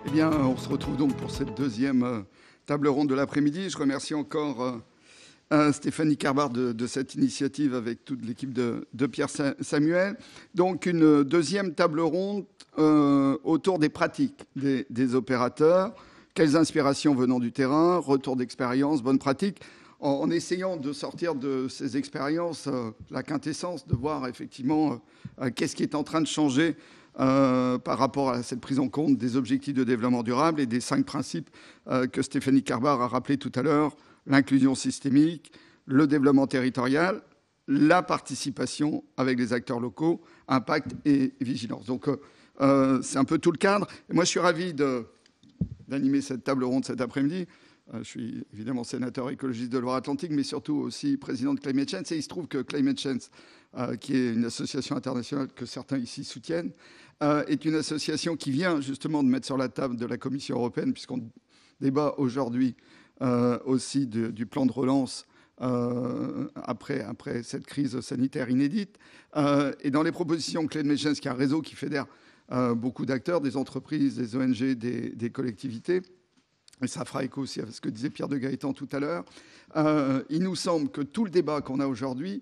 Eh bien, on se retrouve donc pour cette deuxième table ronde de l'après-midi. Je remercie encore Stéphanie Carbard de cette initiative avec toute l'équipe de Pierre Samuel. Donc, une deuxième table ronde autour des pratiques des opérateurs. Quelles inspirations venant du terrain, retour d'expérience, bonnes pratiques, en essayant de sortir de ces expériences la quintessence, de voir effectivement qu'est-ce qui est en train de changer par rapport à cette prise en compte des objectifs de développement durable et des 5 principes que Stéphanie Carbard a rappelé tout à l'heure: l'inclusion systémique, le développement territorial, la participation avec les acteurs locaux, impact et vigilance. Donc c'est un peu tout le cadre. Et moi, je suis ravi d'animer cette table ronde cet après-midi. Je suis évidemment sénateur écologiste de Loire-Atlantique, mais surtout aussi président de Climate Change. Et il se trouve que Climate Change, qui est une association internationale que certains ici soutiennent, est une association qui vient justement de mettre sur la table de la Commission européenne, puisqu'on débat aujourd'hui aussi du plan de relance après cette crise sanitaire inédite. Et dans les propositions Climate Change, qui est un réseau qui fédère beaucoup d'acteurs, des entreprises, des ONG, des collectivités, et ça fera écho aussi à ce que disait Pierre de Gaëtan tout à l'heure, il nous semble que tout le débat qu'on a aujourd'hui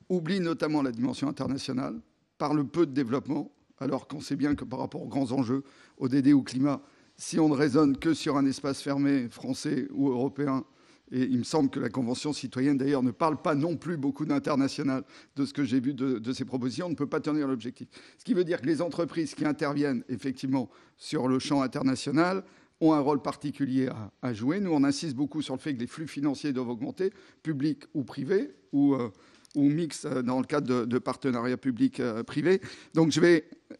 oublie notamment la dimension internationale, parle peu de développement, alors qu'on sait bien que par rapport aux grands enjeux, ODD ou climat, si on ne raisonne que sur un espace fermé français ou européen, et il me semble que la Convention citoyenne, d'ailleurs, ne parle pas non plus beaucoup d'international de ce que j'ai vu de ces propositions, on ne peut pas tenir l'objectif. Ce qui veut dire que les entreprises qui interviennent effectivement sur le champ international ont un rôle particulier à jouer. Nous, on insiste beaucoup sur le fait que les flux financiers doivent augmenter, publics ou privés, ou mix dans le cadre de partenariats publics-privés. Donc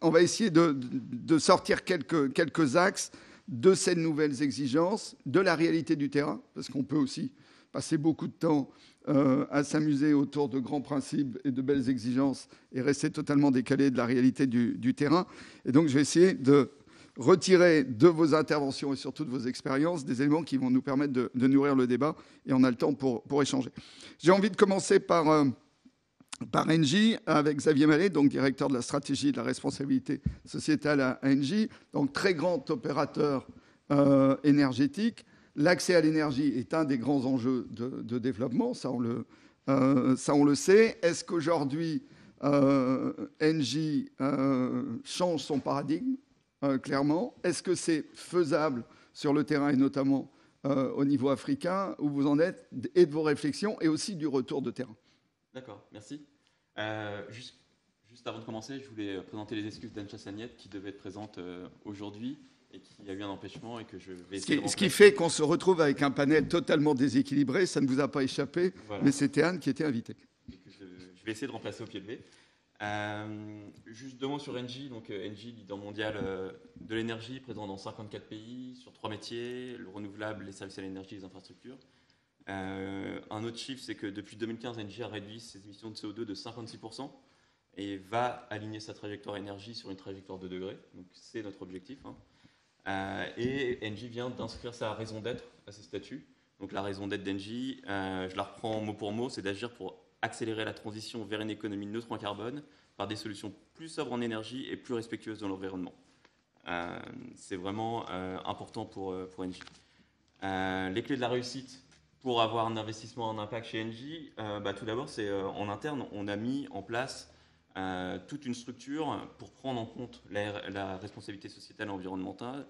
on va essayer de sortir quelques axes de ces nouvelles exigences, de la réalité du terrain, parce qu'on peut aussi passer beaucoup de temps à s'amuser autour de grands principes et de belles exigences et rester totalement décalé de la réalité du terrain. Et donc, je vais essayer de retirer de vos interventions et surtout de vos expériences des éléments qui vont nous permettre de nourrir le débat, et on a le temps pour échanger. J'ai envie de commencer par Engie, avec Xavier Mallet, donc directeur de la stratégie et de la responsabilité sociétale à Engie, donc très grand opérateur énergétique. L'accès à l'énergie est un des grands enjeux de développement, ça on le sait. Est-ce qu'aujourd'hui, Engie change son paradigme clairement? Est-ce que c'est faisable sur le terrain et notamment au niveau africain, où vous en êtes, et de vos réflexions et aussi du retour de terrain? D'accord, merci. Juste avant de commencer, je voulais présenter les excuses d'Anne Chassagnette qui devait être présente aujourd'hui et qui a eu un empêchement et que je vais essayer de remplacer. Ce qui fait qu'on se retrouve avec un panel totalement déséquilibré, ça ne vous a pas échappé, voilà. Mais c'était Anne qui était invitée. Je vais essayer de remplacer au pied levé. Juste 2 mots sur Engie. Donc Engie, leader mondial de l'énergie, présent dans 54 pays, sur 3 métiers, le renouvelable, les services à l'énergie, les infrastructures. Un autre chiffre, c'est que depuis 2015, Engie a réduit ses émissions de CO2 de 56% et va aligner sa trajectoire énergie sur une trajectoire de degrés. Donc c'est notre objectif. Et Engie vient d'inscrire sa raison d'être à ses statuts. Donc la raison d'être d'Engie, je la reprends mot pour mot, c'est d'agir pour accélérer la transition vers une économie neutre en carbone par des solutions plus sobres en énergie et plus respectueuses de l'environnement. C'est vraiment important pour Engie. Les clés de la réussite pour avoir un investissement en impact chez Engie, tout d'abord, c'est en interne, on a mis en place toute une structure pour prendre en compte la responsabilité sociétale et environnementale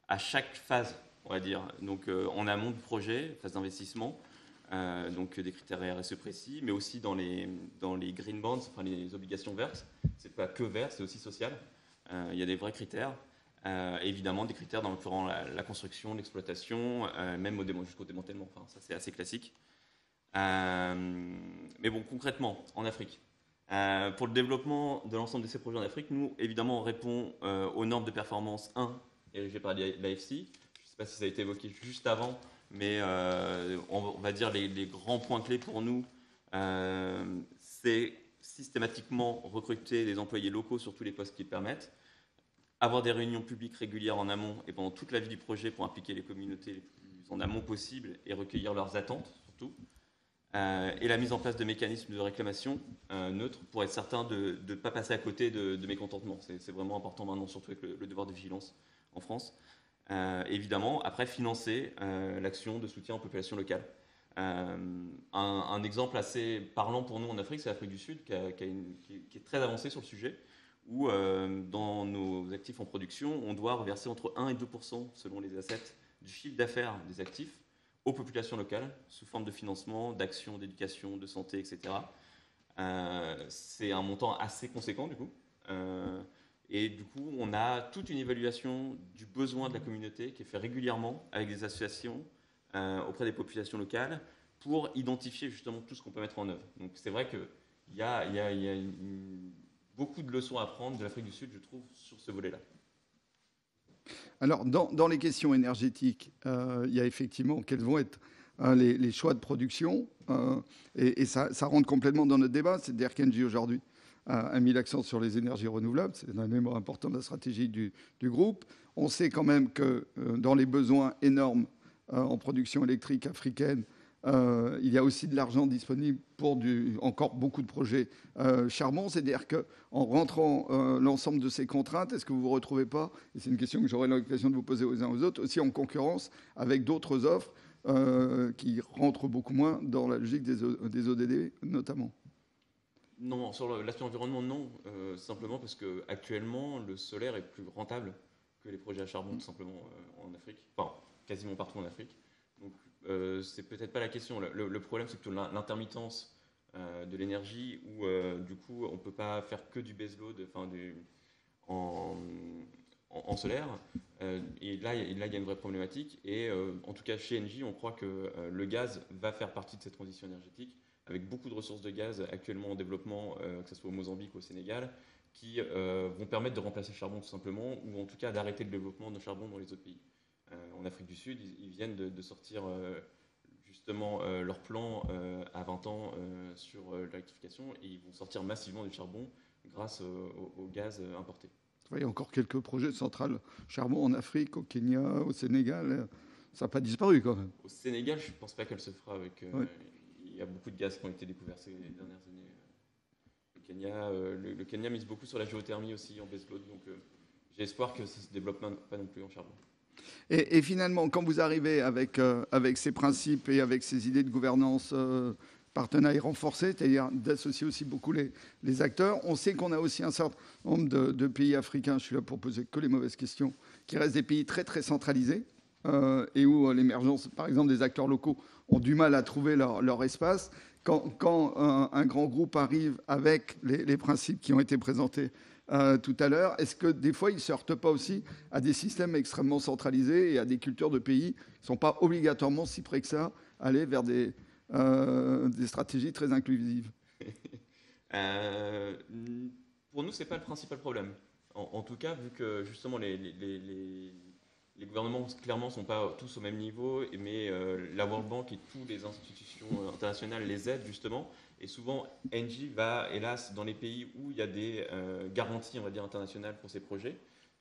à chaque phase, on va dire. Donc en amont du projet, phase d'investissement, donc des critères RSE précis, mais aussi dans les green bonds, enfin les obligations vertes. C'est pas que vert, c'est aussi social. Il y a des vrais critères. Évidemment, des critères dans l'occurrence la construction, l'exploitation, même jusqu'au démantèlement. Enfin, ça, c'est assez classique. Mais bon, concrètement, en Afrique, pour le développement de l'ensemble de ces projets en Afrique, nous, évidemment, on répond aux normes de performance 1 érigées par l'AFC. Je ne sais pas si ça a été évoqué juste avant, mais on va dire les grands points clés pour nous, c'est systématiquement recruter des employés locaux sur tous les postes qui le permettent, avoir des réunions publiques régulières en amont et pendant toute la vie du projet pour impliquer les communautés les plus en amont possible et recueillir leurs attentes surtout, et la mise en place de mécanismes de réclamation neutres pour être certain de ne pas passer à côté de mécontentement. C'est vraiment important maintenant, surtout avec le devoir de vigilance en France. Évidemment, après, financer l'action de soutien aux populations locales. Un exemple assez parlant pour nous en Afrique, c'est l'Afrique du Sud, qui est très avancée sur le sujet, où dans nos actifs en production, on doit reverser entre 1 et 2% selon les assets du chiffre d'affaires des actifs aux populations locales, sous forme de financement, d'actions d'éducation, de santé, etc. C'est un montant assez conséquent du coup. Et du coup, on a toute une évaluation du besoin de la communauté qui est faite régulièrement avec des associations auprès des populations locales pour identifier justement tout ce qu'on peut mettre en œuvre. Donc c'est vrai qu'il y a, beaucoup de leçons à prendre de l'Afrique du Sud, je trouve, sur ce volet-là. Alors, dans les questions énergétiques, il y a effectivement quels vont être les choix de production. Et ça rentre complètement dans notre débat. C'est-à-dire qu'Engie, aujourd'hui, a mis l'accent sur les énergies renouvelables. C'est un élément important de la stratégie du groupe. On sait quand même que dans les besoins énormes en production électrique africaine, il y a aussi de l'argent disponible pour encore beaucoup de projets charbon. C'est-à-dire qu'en rentrant l'ensemble de ces contraintes, est-ce que vous ne vous retrouvez pas, et c'est une question que j'aurai l'occasion de vous poser aux uns aux autres, aussi en concurrence avec d'autres offres qui rentrent beaucoup moins dans la logique des ODD notamment? Non, sur l'aspect environnement, non. Simplement parce qu'actuellement, le solaire est plus rentable que les projets à charbon, tout simplement, en Afrique. Enfin, quasiment partout en Afrique. Donc, c'est peut-être pas la question. Le problème, c'est plutôt l'intermittence de l'énergie où, du coup, on ne peut pas faire que du baseload, en solaire. Et là, il y a une vraie problématique. Et en tout cas, chez Engie, on croit que le gaz va faire partie de cette transition énergétique, avec beaucoup de ressources de gaz actuellement en développement, que ce soit au Mozambique ou au Sénégal, qui vont permettre de remplacer le charbon tout simplement, ou en tout cas d'arrêter le développement de charbon dans les autres pays. En Afrique du Sud, ils viennent de sortir justement leur plan à 20 ans sur l'électrification, et ils vont sortir massivement du charbon grâce au gaz importé. Il y a encore quelques projets de centrales charbon en Afrique, au Kenya, au Sénégal. Ça n'a pas disparu quand même. Au Sénégal, je ne pense pas qu'elle se fera avec... Ouais. Il y a beaucoup de gaz qui ont été découverts ces dernières années. Le Kenya mise beaucoup sur la géothermie aussi en baseload, donc j'ai espoir que ça ne se développe pas non plus en charbon. Et finalement, quand vous arrivez avec ces principes et avec ces idées de gouvernance partenariat renforcé, c'est-à-dire d'associer aussi beaucoup les acteurs, on sait qu'on a aussi un certain nombre de pays africains, je suis là pour poser que les mauvaises questions, qui restent des pays très très centralisés et où l'émergence, par exemple, des acteurs locaux ont du mal à trouver leur espace. Quand un grand groupe arrive avec les principes qui ont été présentés tout à l'heure, est-ce que des fois, ils ne se heurtent pas aussi à des systèmes extrêmement centralisés et à des cultures de pays qui ne sont pas obligatoirement si près que ça, aller vers des stratégies très inclusives? Pour nous, ce n'est pas le principal problème. En tout cas, vu que justement les gouvernements clairement ne sont pas tous au même niveau, mais la World Bank et toutes les institutions internationales les aident justement. Et souvent, Engie va, hélas, dans les pays où il y a des garanties, on va dire, internationales pour ces projets.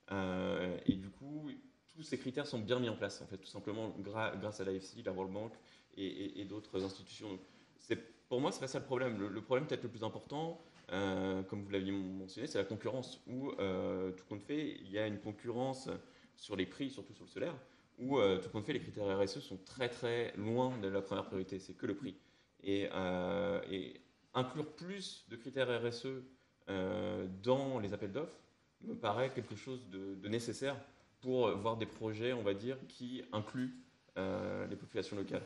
Et du coup, tous ces critères sont bien mis en place, en fait, tout simplement grâce à l'AFC, la World Bank et d'autres institutions. Donc, pour moi, c'est pas ça le problème. Le problème peut-être le plus important, comme vous l'aviez mentionné, c'est la concurrence. Où, tout compte fait, il y a une concurrence sur les prix, surtout sur le solaire, où, tout compte fait, les critères RSE sont très très loin de la première priorité, c'est que le prix. Et inclure plus de critères RSE dans les appels d'offres me paraît quelque chose de nécessaire pour voir des projets, on va dire, qui incluent les populations locales.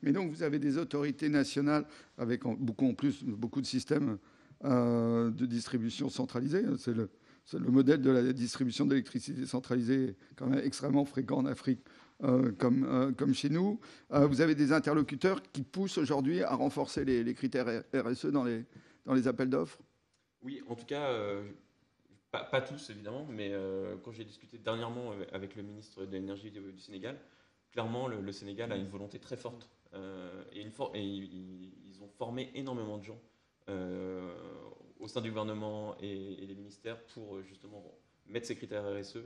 Mais donc, vous avez des autorités nationales avec beaucoup de systèmes de distribution centralisés. C'est le modèle de la distribution d'électricité centralisée quand même extrêmement fréquent en Afrique, comme chez nous. Vous avez des interlocuteurs qui poussent aujourd'hui à renforcer les critères RSE dans les appels d'offres? Oui, en tout cas, pas tous évidemment, mais quand j'ai discuté dernièrement avec le ministre de l'énergie du Sénégal, clairement le Sénégal a une volonté très forte et ils ont formé énormément de gens au sein du gouvernement et des ministères pour justement mettre ces critères RSE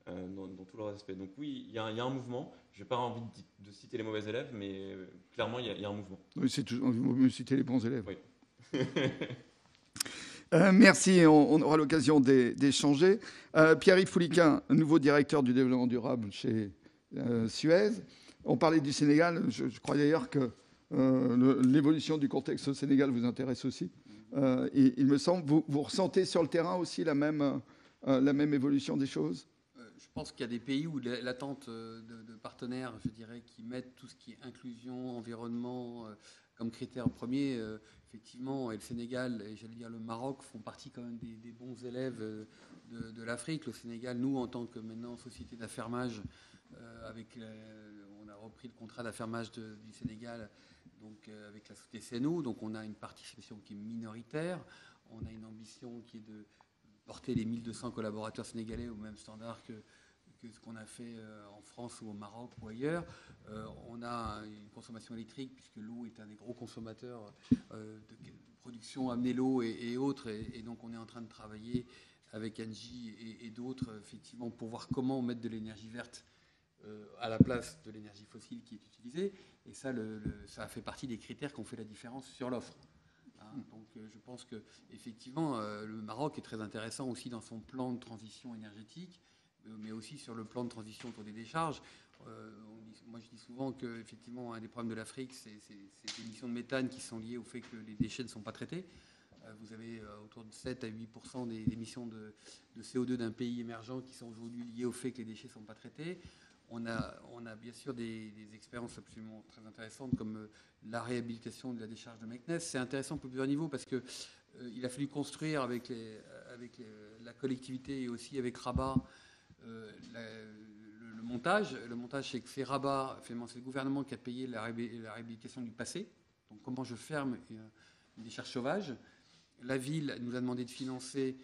dans tous leurs aspects. Donc oui, il y a un mouvement. Je n'ai pas envie de citer les mauvais élèves, mais clairement, il y a un mouvement. Oui, c'est toujours, vous me citez les bons élèves. Oui. Merci, on aura l'occasion d'échanger. Pierre-Yves Fouliquin, nouveau directeur du développement durable chez Suez. On parlait du Sénégal. Je crois d'ailleurs que l'évolution du contexte au Sénégal vous intéresse aussi. Il me semble, vous ressentez sur le terrain aussi la même évolution des choses? Je pense qu'il y a des pays où l'attente de partenaires, je dirais, qui mettent tout ce qui est inclusion, environnement comme critère premier, effectivement, et le Sénégal et j'allais dire le Maroc font partie quand même des bons élèves de l'Afrique. Le Sénégal, nous, en tant que maintenant société d'affermage, on a repris le contrat d'affermage du Sénégal donc, avec la société CNO, donc on a une participation qui est minoritaire. On a une ambition qui est de porter les 1200 collaborateurs sénégalais au même standard que ce qu'on a fait en France ou au Maroc ou ailleurs. On a une consommation électrique, puisque l'eau est un des gros consommateurs de production, amener l'eau et autres. Et donc on est en train de travailler avec Engie et d'autres, effectivement, pour voir comment mettre de l'énergie verte à la place de l'énergie fossile qui est utilisée. Et ça, ça fait partie des critères qui ont fait la différence sur l'offre. Donc je pense qu'effectivement, le Maroc est très intéressant aussi dans son plan de transition énergétique, mais aussi sur le plan de transition autour des décharges. Moi, je dis souvent qu'effectivement, un des problèmes de l'Afrique, c'est ces émissions de méthane qui sont liées au fait que les déchets ne sont pas traités. Vous avez autour de 7 à 8% des émissions de CO2 d'un pays émergent qui sont aujourd'hui liées au fait que les déchets ne sont pas traités. On a bien sûr des expériences absolument très intéressantes comme la réhabilitation de la décharge de Meknès. C'est intéressant pour plusieurs niveaux parce qu'il a fallu construire avec la collectivité et aussi avec Rabat le montage. Le montage, c'est que c'est Rabat, c'est le gouvernement qui a payé la réhabilitation du passé. Donc comment je ferme une décharge sauvage. La ville nous a demandé de financer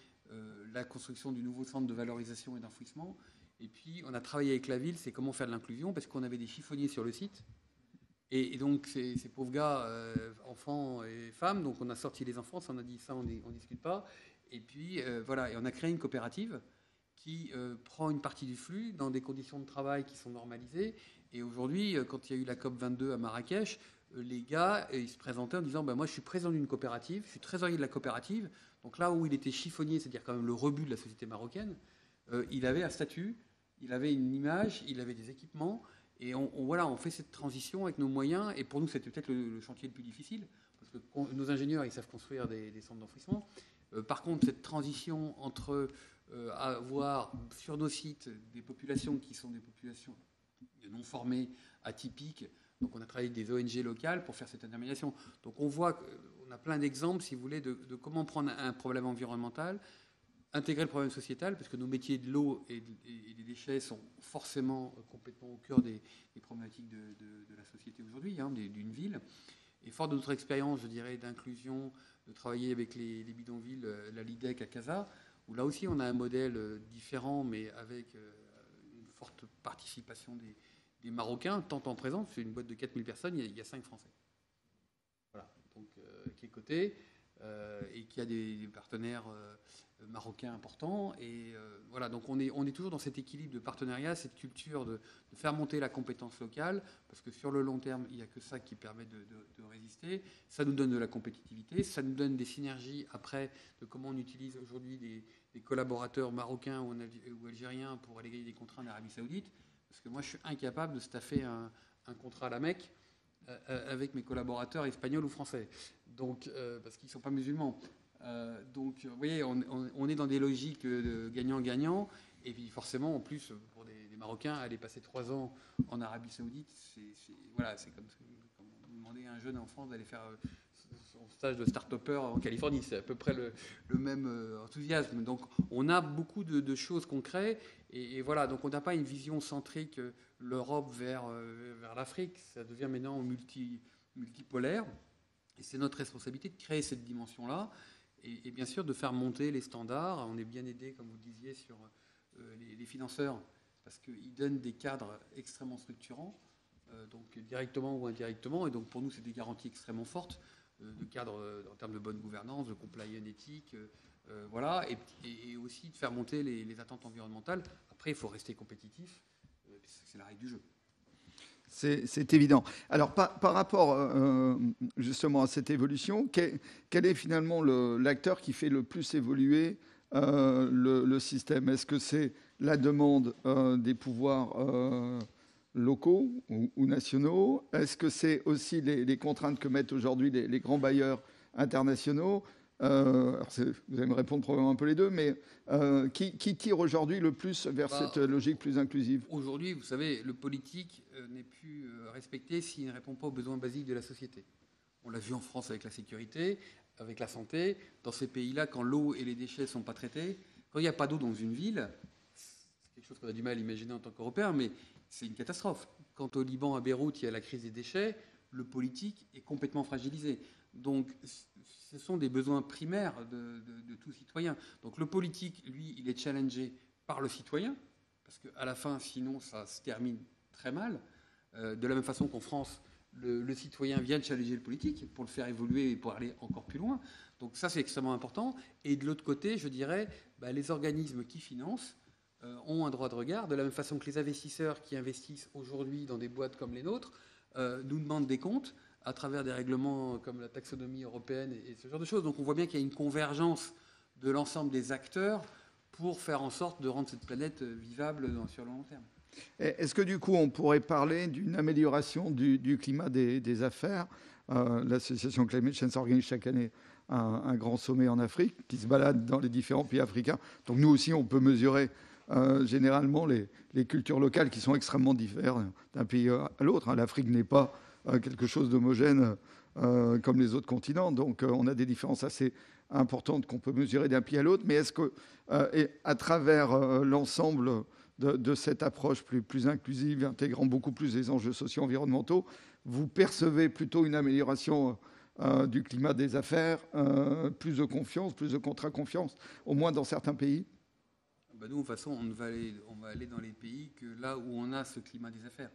la construction du nouveau centre de valorisation et d'enfouissement. Et puis, on a travaillé avec la ville, c'est comment faire de l'inclusion, parce qu'on avait des chiffonniers sur le site. Et donc, ces pauvres gars, enfants et femmes, donc on a sorti les enfants, ça on a dit ça, on ne discute pas. Et puis, voilà, et on a créé une coopérative qui prend une partie du flux dans des conditions de travail qui sont normalisées. Et aujourd'hui, quand il y a eu la COP22 à Marrakech, les gars, ils se présentaient en disant, moi je suis président d'une coopérative, je suis trésorier de la coopérative. Donc là où il était chiffonnier, c'est-à-dire quand même le rebut de la société marocaine, il avait un statut, il avait une image, il avait des équipements, et on fait cette transition avec nos moyens, et pour nous c'était peut-être le chantier le plus difficile, parce que nos ingénieurs, ils savent construire des centres d'enfouissement. Par contre, cette transition entre avoir sur nos sites des populations qui sont des populations non formées, atypiques, donc on a travaillé avec des ONG locales pour faire cette intermédiation. Donc on voit qu'on a plein d'exemples, si vous voulez, de comment prendre un problème environnemental, intégrer le problème sociétal, parce que nos métiers de l'eau et des déchets sont forcément complètement au cœur des problématiques de la société aujourd'hui, d'une ville. Et fort de notre expérience, je dirais, d'inclusion, de travailler avec les bidonvilles, la LIDEC à Casa, où là aussi on a un modèle différent, mais avec une forte participation des Marocains, tant en présence, c'est une boîte de 4000 personnes, il y a 5 Français. Voilà, donc qui est coté, et qui a des partenaires marocains importants. Et voilà, donc on est toujours dans cet équilibre de partenariat, cette culture de faire monter la compétence locale, parce que sur le long terme, il n'y a que ça qui permet de résister. Ça nous donne de la compétitivité, ça nous donne des synergies après de comment on utilise aujourd'hui des collaborateurs marocains ou algériens pour aller gagner des contrats en Arabie Saoudite. Parce que moi, je suis incapable de staffer un contrat à la Mecque avec mes collaborateurs espagnols ou français, donc, parce qu'ils ne sont pas musulmans. Donc, vous voyez, on est dans des logiques de gagnant-gagnant. Et puis, forcément, en plus, pour des Marocains, aller passer 3 ans en Arabie Saoudite, c'est comme vous demandez à un jeune enfant d'aller faire son stage de start-upper en Californie. C'est à peu près le même enthousiasme. Donc, on a beaucoup de choses concrètes. Et voilà, donc on n'a pas une vision centrique l'Europe vers l'Afrique. Ça devient maintenant multipolaire. Et c'est notre responsabilité de créer cette dimension-là. Et bien sûr, de faire monter les standards. On est bien aidé, comme vous le disiez, sur les financeurs, parce qu'ils donnent des cadres extrêmement structurants, donc directement ou indirectement. Et donc, pour nous, c'est des garanties extrêmement fortes de cadres en termes de bonne gouvernance, de compliance éthique, voilà, et aussi de faire monter les attentes environnementales. Après, il faut rester compétitif, c'est la règle du jeu. C'est évident. Alors, par rapport justement à cette évolution, quel est finalement l'acteur qui fait le plus évoluer le système? Est-ce que c'est la demande des pouvoirs locaux ou nationaux? Est-ce que c'est aussi les contraintes que mettent aujourd'hui les grands bailleurs internationaux? Alors vous allez me répondre probablement un peu les deux, mais qui tire aujourd'hui le plus vers cette logique plus inclusive? Aujourd'hui, vous savez, le politique n'est plus respecté s'il ne répond pas aux besoins basiques de la société. On l'a vu en France avec la sécurité, avec la santé. Dans ces pays-là, quand l'eau et les déchets ne sont pas traités, quand il n'y a pas d'eau dans une ville, c'est quelque chose qu'on a du mal à imaginer en tant qu'Européen, mais c'est une catastrophe. Quand au Liban, à Beyrouth, il y a la crise des déchets, le politique est complètement fragilisé. Donc, ce sont des besoins primaires de tout citoyen. Donc, le politique, lui, il est challengé par le citoyen, parce qu'à la fin, sinon, ça se termine très mal. De la même façon qu'en France, le citoyen vient challenger le politique pour le faire évoluer et pour aller encore plus loin. Donc, ça, c'est extrêmement important. Et de l'autre côté, je dirais, les organismes qui financent ont un droit de regard, de la même façon que les investisseurs qui investissent aujourd'hui dans des boîtes comme les nôtres nous demandent des comptes à travers des règlements comme la taxonomie européenne et ce genre de choses. Donc on voit bien qu'il y a une convergence de l'ensemble des acteurs pour faire en sorte de rendre cette planète vivable sur le long terme. Est-ce que du coup on pourrait parler d'une amélioration du climat des affaires? L'association Climate Change organise chaque année un grand sommet en Afrique qui se balade dans les différents pays africains. Donc nous aussi on peut mesurer généralement les cultures locales qui sont extrêmement différentes d'un pays à l'autre. L'Afrique n'est pas quelque chose d'homogène comme les autres continents. Donc on a des différences assez importantes qu'on peut mesurer d'un pays à l'autre. Mais est-ce que, à travers l'ensemble de cette approche plus inclusive, intégrant beaucoup plus les enjeux socio-environnementaux, vous percevez plutôt une amélioration du climat des affaires, plus de confiance, plus de contrat-confiance, au moins dans certains pays? Nous, de toute façon, on va aller dans les pays que là où on a ce climat des affaires.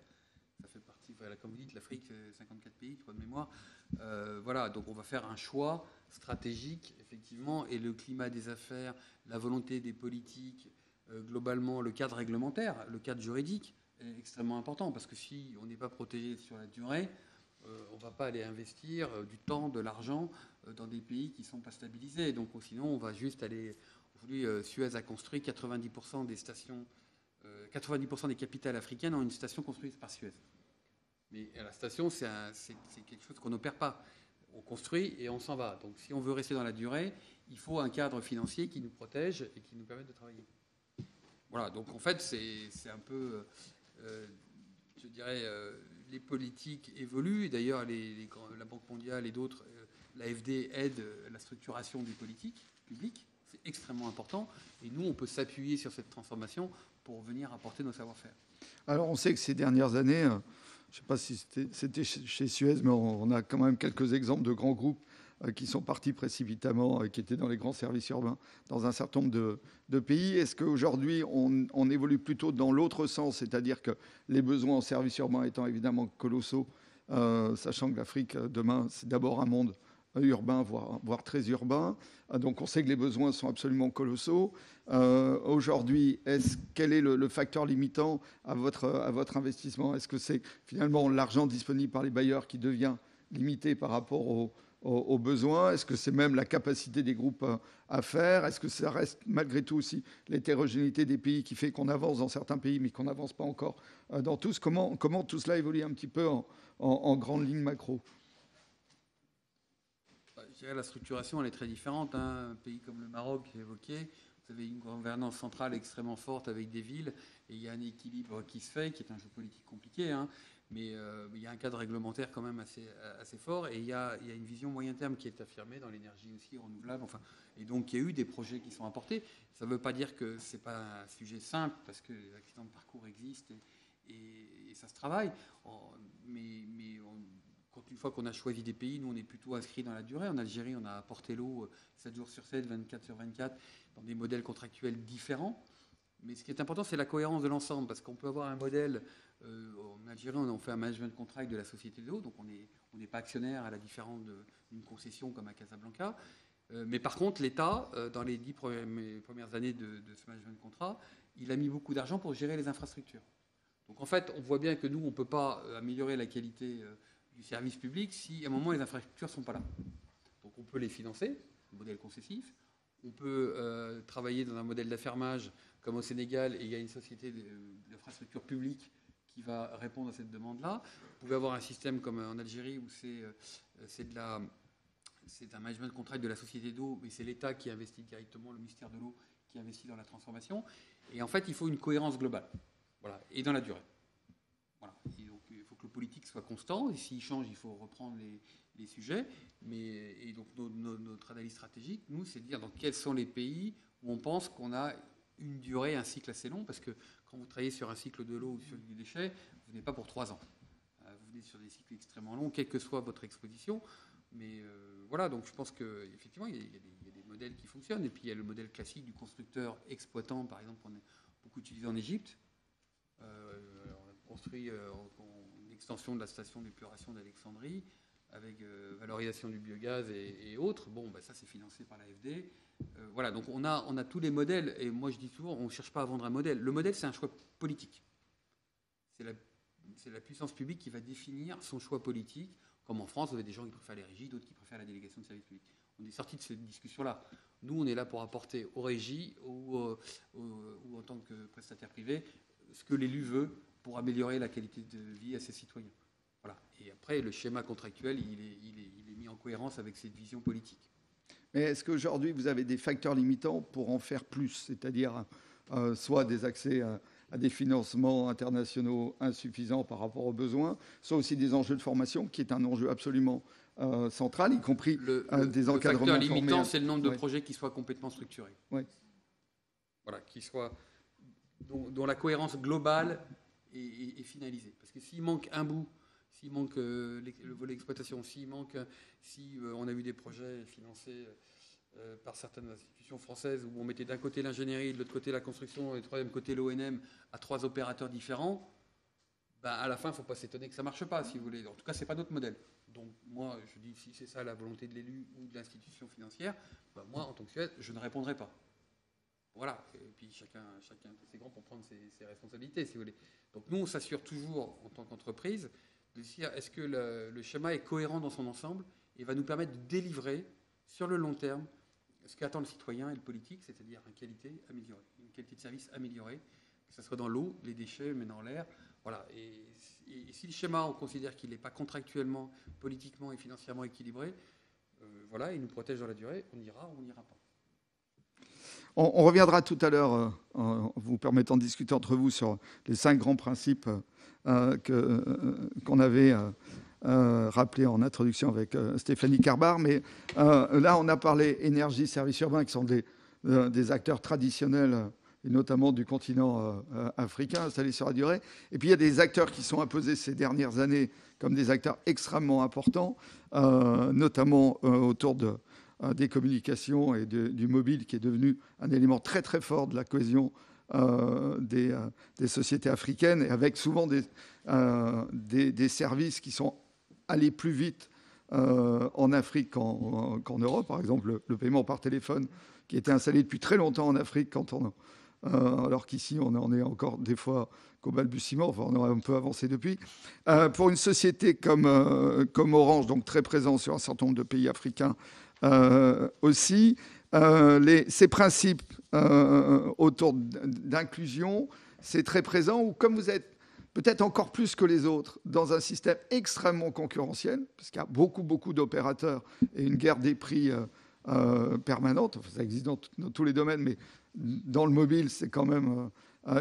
Ça fait partie, comme vous dites, l'Afrique, 54 pays, je crois de mémoire. Voilà, donc on va faire un choix stratégique, effectivement, et le climat des affaires, la volonté des politiques, globalement, le cadre réglementaire, le cadre juridique est extrêmement important, parce que si on n'est pas protégé sur la durée, on ne va pas aller investir du temps, de l'argent dans des pays qui ne sont pas stabilisés. Donc sinon, on va juste aller... Aujourd'hui, Suez a construit 90% des stations, 90% des capitales africaines ont une station construite par Suez. Mais la station, c'est quelque chose qu'on n'opère pas. On construit et on s'en va. Donc si on veut rester dans la durée, il faut un cadre financier qui nous protège et qui nous permette de travailler. Voilà, donc en fait, c'est un peu, je dirais, les politiques évoluent. Et d'ailleurs, la Banque mondiale et d'autres, l'AFD aide la structuration des politiques publiques. C'est extrêmement important. Et nous, on peut s'appuyer sur cette transformation pour venir apporter nos savoir-faire. Alors, on sait que ces dernières années, je ne sais pas si c'était chez Suez, mais on a quand même quelques exemples de grands groupes qui sont partis précipitamment, qui étaient dans les grands services urbains, dans un certain nombre de pays. Est-ce qu'aujourd'hui, on évolue plutôt dans l'autre sens, c'est-à-dire que les besoins en services urbains étant évidemment colossaux, sachant que l'Afrique, demain, c'est d'abord un monde urbain, voire très urbain. Donc on sait que les besoins sont absolument colossaux. Aujourd'hui, quel est le facteur limitant à votre investissement? Est-ce que c'est finalement l'argent disponible par les bailleurs qui devient limité par rapport aux besoins? Est-ce que c'est même la capacité des groupes à faire? Est-ce que ça reste malgré tout aussi l'hétérogénéité des pays qui fait qu'on avance dans certains pays mais qu'on n'avance pas encore dans tous? Comment tout cela évolue un petit peu en grande ligne macro? Je dirais la structuration, elle est très différente. Un pays comme le Maroc, évoqué, vous avez une gouvernance centrale extrêmement forte avec des villes, et il y a un équilibre qui se fait, qui est un jeu politique compliqué, mais il y a un cadre réglementaire quand même assez fort, et il y a une vision moyen terme qui est affirmée dans l'énergie aussi renouvelable. Enfin, et donc il y a eu des projets qui sont apportés. Ça ne veut pas dire que ce n'est pas un sujet simple, parce que les accidents de parcours existent et ça se travaille. Une fois qu'on a choisi des pays, nous, on est plutôt inscrits dans la durée. En Algérie, on a apporté l'eau 7 jours sur 7, 24 sur 24, dans des modèles contractuels différents. Mais ce qui est important, c'est la cohérence de l'ensemble, parce qu'on peut avoir un modèle... en Algérie, on fait un management contract de la société de l'eau, donc on n'est pas actionnaire à la différence d'une concession comme à Casablanca. Mais par contre, l'État, dans les 10 premières années de ce management contrat, il a mis beaucoup d'argent pour gérer les infrastructures. Donc en fait, on voit bien que nous, on ne peut pas améliorer la qualité du service public si à un moment les infrastructures ne sont pas là. Donc on peut les financer, modèle concessif. On peut travailler dans un modèle d'affermage comme au Sénégal, et il y a une société d'infrastructures publiques qui va répondre à cette demande-là. Vous pouvez avoir un système comme en Algérie où c'est un management contract de la société d'eau, mais c'est l'État qui investit directement, le ministère de l'eau qui investit dans la transformation. Et en fait, il faut une cohérence globale, voilà, et dans la durée. Voilà. Et donc, il faut que le politique soit constant. Et s'il change, il faut reprendre les sujets. Et donc, notre analyse stratégique, nous, c'est de dire dans quels sont les pays où on pense qu'on a une durée, un cycle assez long, parce que quand vous travaillez sur un cycle de l'eau ou sur du déchet, vous n'êtes pas pour 3 ans. Vous venez sur des cycles extrêmement longs, quelle que soit votre exposition. Mais voilà, donc je pense qu'effectivement, il y a des modèles qui fonctionnent. Et puis, il y a le modèle classique du constructeur exploitant, par exemple, qu'on a beaucoup utilisé en Égypte. On a construit une extension de la station d'épuration d'Alexandrie avec valorisation du biogaz et autres. Bon, ça, c'est financé par l'AFD. Voilà, donc on a tous les modèles. Et moi, je dis souvent, on ne cherche pas à vendre un modèle. Le modèle, c'est un choix politique. C'est la puissance publique qui va définir son choix politique. Comme en France, vous avez des gens qui préfèrent les régies, d'autres qui préfèrent la délégation de service public. On est sorti de cette discussion-là. Nous, on est là pour apporter aux régies ou en tant que prestataire privé ce que l'élu veut pour améliorer la qualité de vie à ses citoyens. Voilà. Et après, le schéma contractuel, il est mis en cohérence avec cette vision politique. Mais est-ce qu'aujourd'hui, vous avez des facteurs limitants pour en faire plus, c'est-à-dire soit des accès à des financements internationaux insuffisants par rapport aux besoins, soit aussi des enjeux de formation, qui est un enjeu absolument central, y compris des encadrements formés. Le facteur limitant, c'est le nombre de projets qui soient complètement structurés. Oui. Voilà, dont la cohérence globale est finalisée. Parce que s'il manque un bout, s'il manque le volet exploitation, si on a eu des projets financés par certaines institutions françaises où on mettait d'un côté l'ingénierie, de l'autre côté la construction et du troisième côté l'ONM à 3 opérateurs différents, à la fin, il ne faut pas s'étonner que ça ne marche pas, si vous voulez. En tout cas, ce n'est pas notre modèle. Donc moi, je dis, si c'est ça la volonté de l'élu ou de l'institution financière, moi, en tant que Suez, je ne répondrai pas. Voilà, et puis chacun est assez grand pour prendre ses responsabilités, si vous voulez. Donc nous, on s'assure toujours, en tant qu'entreprise, de dire est-ce que le schéma est cohérent dans son ensemble et va nous permettre de délivrer sur le long terme ce qu'attend le citoyen et le politique, c'est-à-dire une qualité améliorée, une qualité de service améliorée, que ce soit dans l'eau, les déchets, mais dans l'air. Voilà. Et si le schéma, on considère qu'il n'est pas contractuellement, politiquement et financièrement équilibré, voilà, il nous protège dans la durée, on ira ou on n'ira pas. On reviendra tout à l'heure, en vous permettant de discuter entre vous sur les 5 grands principes qu'on avait rappelés en introduction avec Stéphanie Carbar. Mais là, on a parlé énergie, services urbains, qui sont des acteurs traditionnels, et notamment du continent africain, installés sur la durée. Et puis, il y a des acteurs qui sont imposés ces dernières années comme des acteurs extrêmement importants, notamment autour des communications et du mobile, qui est devenu un élément très très fort de la cohésion des sociétés africaines, et avec souvent des services qui sont allés plus vite en Afrique qu'en Europe. Par exemple, le paiement par téléphone, qui était installé depuis très longtemps en Afrique, alors qu'ici, on en est encore des fois qu'au balbutiement. Enfin, on aurait un peu avancé depuis. Pour une société comme Orange, donc très présent sur un certain nombre de pays africains, aussi, ces principes autour d'inclusion, c'est très présent, ou comme vous êtes peut-être encore plus que les autres dans un système extrêmement concurrentiel, parce qu'il y a beaucoup d'opérateurs et une guerre des prix permanente. Enfin, ça existe dans tous les domaines, mais dans le mobile, c'est quand même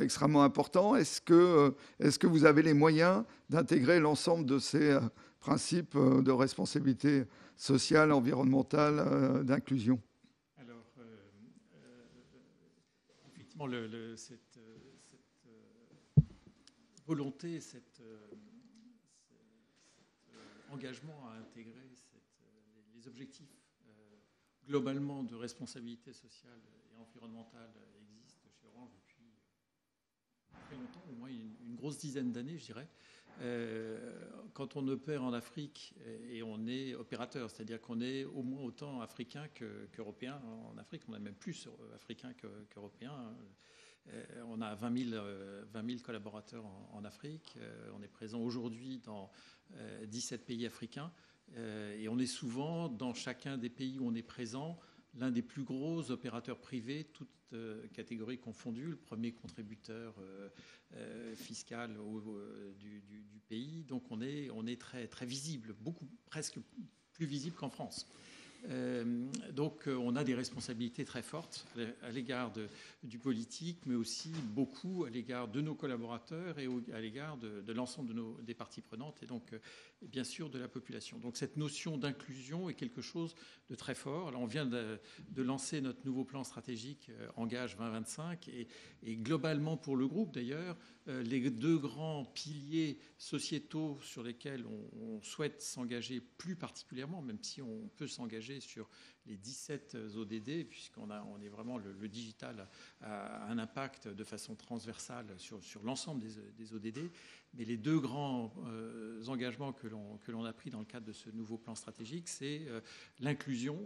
extrêmement important. Est-ce que vous avez les moyens d'intégrer l'ensemble de ces principes de responsabilité sociale, environnementale, d'inclusion? Alors, effectivement, cette volonté, cet engagement à intégrer les objectifs globalement de responsabilité sociale et environnementale existe chez Orange depuis très longtemps, au moins une grosse dizaine d'années, je dirais. Quand on opère en Afrique, et on est opérateur, c'est-à-dire qu'on est au moins autant africain qu'européen. En Afrique, on est même plus africain qu'européen. On a 20 000 collaborateurs en Afrique. On est présent aujourd'hui dans 17 pays africains. Et on est souvent, dans chacun des pays où on est présent, l'un des plus gros opérateurs privés, toutes catégories confondues, le premier contributeur fiscal du pays. Donc on est très, très visible, presque plus visible qu'en France. Donc on a des responsabilités très fortes à l'égard du politique, mais aussi beaucoup à l'égard de nos collaborateurs et à l'égard de l'ensemble des parties prenantes et donc bien sûr de la population. Donc cette notion d'inclusion est quelque chose de très fort. Alors on vient de lancer notre nouveau plan stratégique Engage 2025 et globalement pour le groupe d'ailleurs, les deux grands piliers sociétaux sur lesquels on souhaite s'engager plus particulièrement, même si on peut s'engager sur les 17 ODD, puisqu'on est vraiment le digital a un impact de façon transversale sur l'ensemble des ODD. Mais les deux grands engagements que l'on a pris dans le cadre de ce nouveau plan stratégique, c'est l'inclusion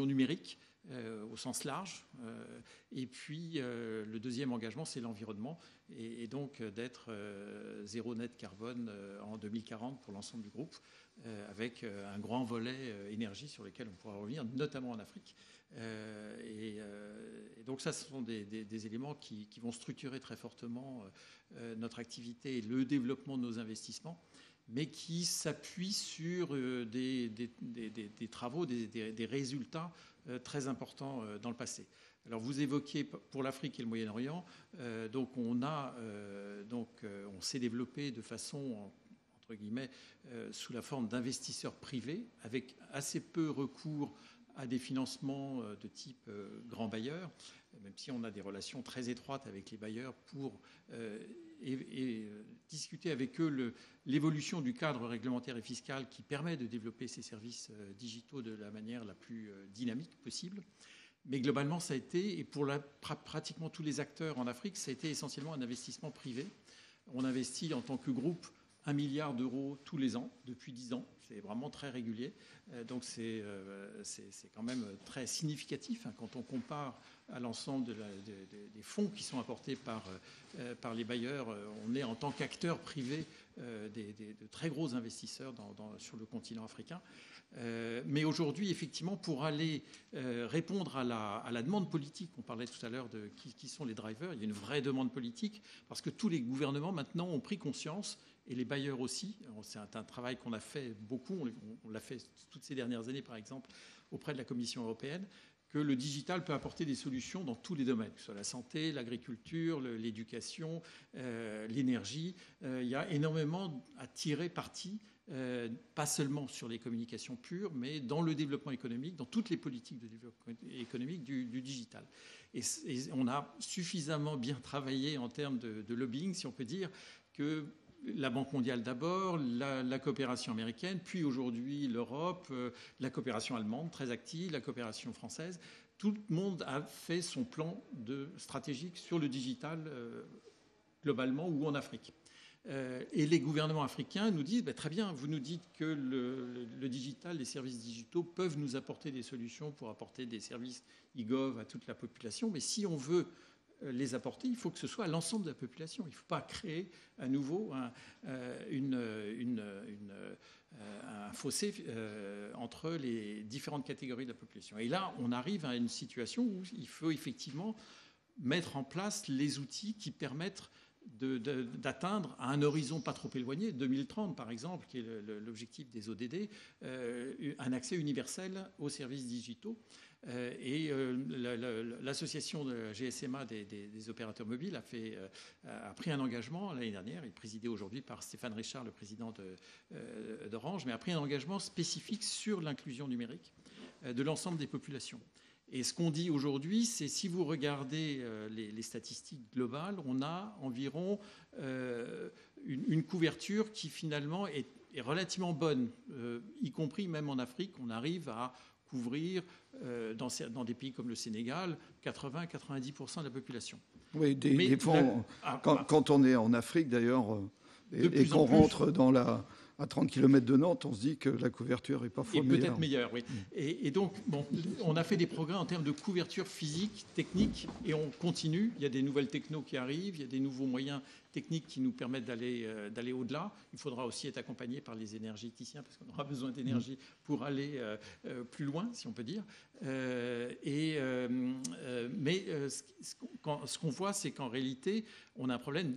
numérique au sens large. Et puis, le deuxième engagement, c'est l'environnement. Et donc, d'être zéro net carbone en 2040 pour l'ensemble du groupe, avec un grand volet énergie sur lequel on pourra revenir, notamment en Afrique. Et donc, ça, ce sont des éléments qui vont structurer très fortement notre activité et le développement de nos investissements, mais qui s'appuient sur des travaux, des résultats très importants dans le passé. Alors vous évoquiez pour l'Afrique et le Moyen-Orient, donc on s'est développé de façon entre guillemets sous la forme d'investisseurs privés, avec assez peu recours à des financements de type grand bailleur, même si on a des relations très étroites avec les bailleurs pour discuter avec eux l'évolution du cadre réglementaire et fiscal qui permet de développer ces services digitaux de la manière la plus dynamique possible. Mais globalement, ça a été, et pour pratiquement tous les acteurs en Afrique, ça a été essentiellement un investissement privé. On investit en tant que groupe 1 milliard d'euros tous les ans, depuis 10 ans. C'est vraiment très régulier. Donc c'est quand même très significatif quand on compare à l'ensemble des fonds qui sont apportés par les bailleurs. On est en tant qu'acteur privé de très gros investisseurs sur le continent africain. Mais aujourd'hui, effectivement, pour aller répondre à la demande politique, on parlait tout à l'heure de qui sont les drivers, il y a une vraie demande politique parce que tous les gouvernements maintenant ont pris conscience, et les bailleurs aussi. C'est un travail qu'on a fait beaucoup, on l'a fait toutes ces dernières années par exemple auprès de la Commission européenne, que le digital peut apporter des solutions dans tous les domaines, que ce soit la santé, l'agriculture, l'éducation, l'énergie. Il y a énormément à tirer parti, pas seulement sur les communications pures, mais dans le développement économique, dans toutes les politiques de développement économique du digital. Et on a suffisamment bien travaillé en termes de lobbying, si on peut dire, que la Banque mondiale d'abord, la coopération américaine, puis aujourd'hui l'Europe, la coopération allemande très active, la coopération française. Tout le monde a fait son plan stratégique sur le digital globalement ou en Afrique. Et les gouvernements africains nous disent très bien, vous nous dites que le digital, les services digitaux peuvent nous apporter des solutions pour apporter des services e-gov à toute la population, mais si on veut les apporter, il faut que ce soit à l'ensemble de la population. Il ne faut pas créer à nouveau un fossé entre les différentes catégories de la population. Et là, on arrive à une situation où il faut effectivement mettre en place les outils qui permettent d'atteindre à un horizon pas trop éloigné, 2030 par exemple, qui est l'objectif des ODD, un accès universel aux services digitaux. Et l'association de la GSMA des opérateurs mobiles a pris un engagement l'année dernière, il est présidé aujourd'hui par Stéphane Richard, le président d'Orange, mais a pris un engagement spécifique sur l'inclusion numérique de l'ensemble des populations. Et ce qu'on dit aujourd'hui, c'est si vous regardez les statistiques globales, on a environ une couverture qui finalement est relativement bonne, y compris même en Afrique, on arrive à couvrir dans des pays comme le Sénégal 80-90% de la population. Oui, des fonds, quand on est en Afrique d'ailleurs, et qu'on rentre dans à 30 km de Nantes, on se dit que la couverture est parfois meilleure. Peut-être meilleure, oui. Et donc, bon, on a fait des progrès en termes de couverture physique, technique, et on continue. Il y a des nouvelles technos qui arrivent, il y a des nouveaux moyens techniques qui nous permettent d'aller au-delà. Il faudra aussi être accompagné par les énergéticiens, parce qu'on aura besoin d'énergie pour aller plus loin, si on peut dire. Ce qu'on voit, c'est qu'en réalité, on a un problème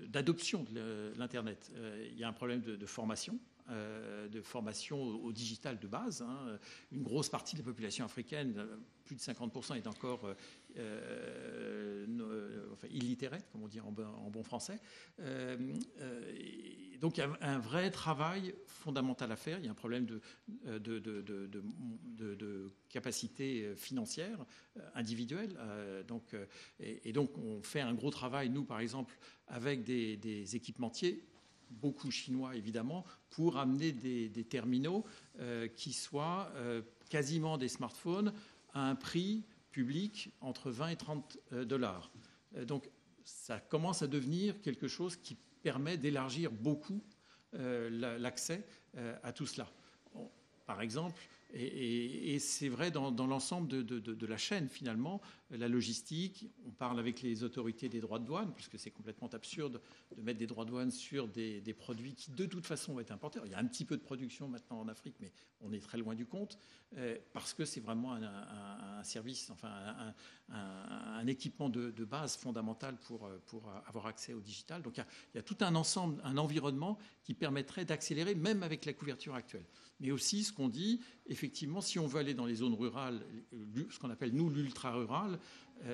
d'adoption de l'Internet. Il y a un problème de formation au digital de base. Hein. Une grosse partie de la population africaine, plus de 50%, est encore illitérate, comme on dit en bon français. Donc il y a un vrai travail fondamental à faire. Il y a un problème de capacité financière individuelle. Donc on fait un gros travail, nous par exemple, avec des équipementiers, beaucoup chinois évidemment, pour amener des terminaux qui soient quasiment des smartphones à un prix public entre 20 et 30 dollars. Donc ça commence à devenir quelque chose qui permet d'élargir beaucoup l'accès à tout cela. Par exemple, et c'est vrai dans l'ensemble de la chaîne finalement, la logistique, on parle avec les autorités des droits de douane, parce que c'est complètement absurde de mettre des droits de douane sur des produits qui de toute façon vont être importés. Il y a un petit peu de production maintenant en Afrique, mais on est très loin du compte, parce que c'est vraiment un service, enfin un équipement de base fondamental pour avoir accès au digital. Donc il y a tout un ensemble, un environnement qui permettrait d'accélérer, même avec la couverture actuelle. Mais aussi, ce qu'on dit, effectivement, si on veut aller dans les zones rurales, ce qu'on appelle, nous, l'ultra-rural,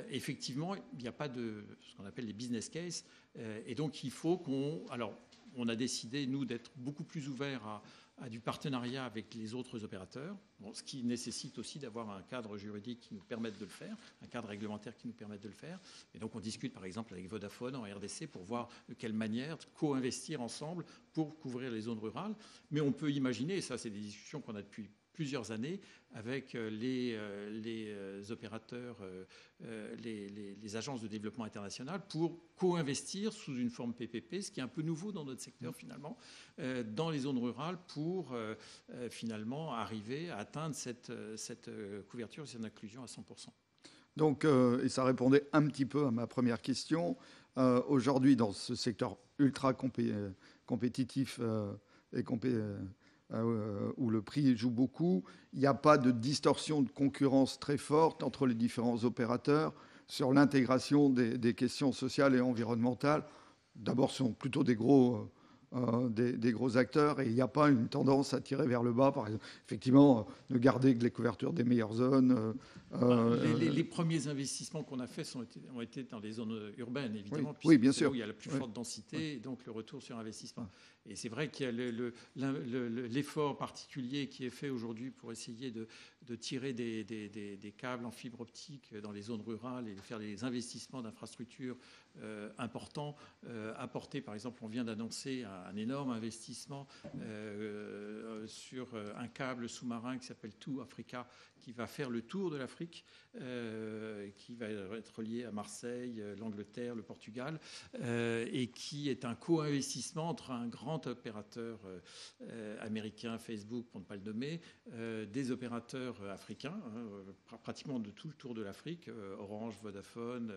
effectivement, il n'y a pas de ce qu'on appelle les business cases. Et donc, il faut on a décidé, nous, d'être beaucoup plus ouverts à du partenariat avec les autres opérateurs, ce qui nécessite aussi d'avoir un cadre juridique qui nous permette de le faire, un cadre réglementaire qui nous permette de le faire. Et donc on discute par exemple avec Vodafone en RDC pour voir de quelle manière co-investir ensemble pour couvrir les zones rurales. Mais on peut imaginer, et ça c'est des discussions qu'on a depuis plusieurs années avec les opérateurs, les agences de développement international pour co-investir sous une forme PPP, ce qui est un peu nouveau dans notre secteur finalement, dans les zones rurales pour finalement arriver à atteindre cette couverture et cette inclusion à 100%. Donc, et ça répondait un petit peu à ma première question. Aujourd'hui, dans ce secteur ultra compétitif où le prix joue beaucoup, il n'y a pas de distorsion de concurrence très forte entre les différents opérateurs sur l'intégration des questions sociales et environnementales. D'abord, ce sont plutôt des gros acteurs et il n'y a pas une tendance à tirer vers le bas, par exemple. Effectivement, ne garder que les couvertures des meilleures zones. Les premiers investissements qu'on a faits ont été dans les zones urbaines, évidemment, oui, bien sûr. Où il y a la plus forte densité, et donc le retour sur investissement. Et c'est vrai qu'il y a l'effort particulier qui est fait aujourd'hui pour essayer de tirer des câbles en fibre optique dans les zones rurales et de faire des investissements d'infrastructures importants. Apporter, par exemple, on vient d'annoncer un énorme investissement sur un câble sous-marin qui s'appelle Two Africa, qui va faire le tour de l'Afrique, qui va être relié à Marseille, l'Angleterre, le Portugal, et qui est un co-investissement entre un grand opérateur américain, Facebook pour ne pas le nommer, des opérateurs africains, pratiquement de tout le tour de l'Afrique, Orange, Vodafone,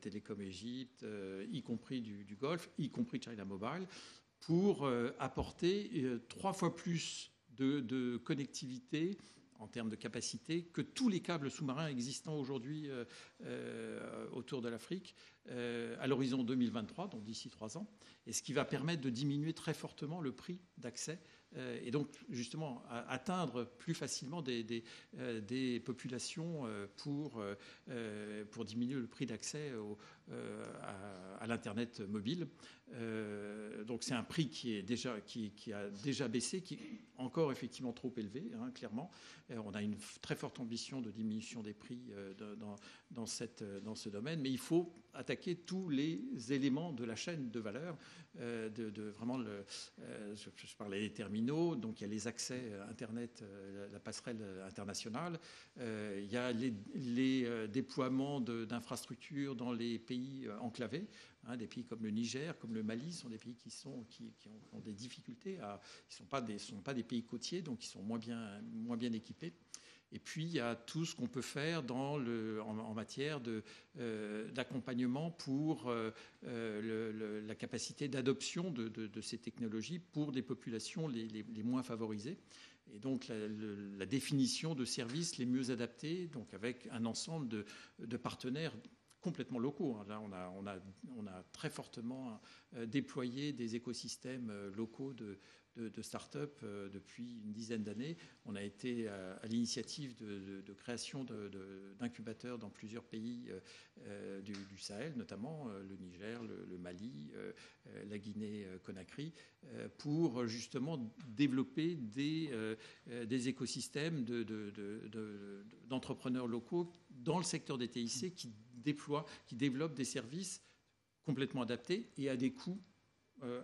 Télécom Égypte, y compris du Golfe, y compris China Mobile, pour apporter 3 fois plus de connectivité en termes de capacité que tous les câbles sous-marins existants aujourd'hui autour de l'Afrique à l'horizon 2023, donc d'ici 3 ans, et ce qui va permettre de diminuer très fortement le prix d'accès et donc justement atteindre plus facilement des populations pour diminuer le prix d'accès à l'Internet mobile. Donc c'est un prix qui a déjà baissé, qui est encore effectivement trop élevé, hein, clairement. On a une très forte ambition de diminution des prix dans ce domaine, mais il faut attaquer tous les éléments de la chaîne de valeur. Je parlais des terminaux, donc il y a les accès Internet, la passerelle internationale, il y a les déploiements d'infrastructures dans les pays enclavés. Des pays comme le Niger, comme le Mali, sont des pays qui ont des difficultés. Ils ne sont pas des pays côtiers, donc ils sont moins bien équipés. Et puis, il y a tout ce qu'on peut faire en matière d'accompagnement pour la capacité d'adoption de ces technologies pour des populations les moins favorisées. Et donc, la définition de services les mieux adaptés, donc avec un ensemble de partenaires complètement locaux. Là, on a très fortement déployé des écosystèmes locaux de start-up depuis une dizaine d'années. On a été à l'initiative de création d'incubateurs dans plusieurs pays du Sahel, notamment le Niger, le Mali, la Guinée-Conakry, pour justement développer des écosystèmes d'entrepreneurs locaux dans le secteur des TIC qui développent des services complètement adaptés et à des coûts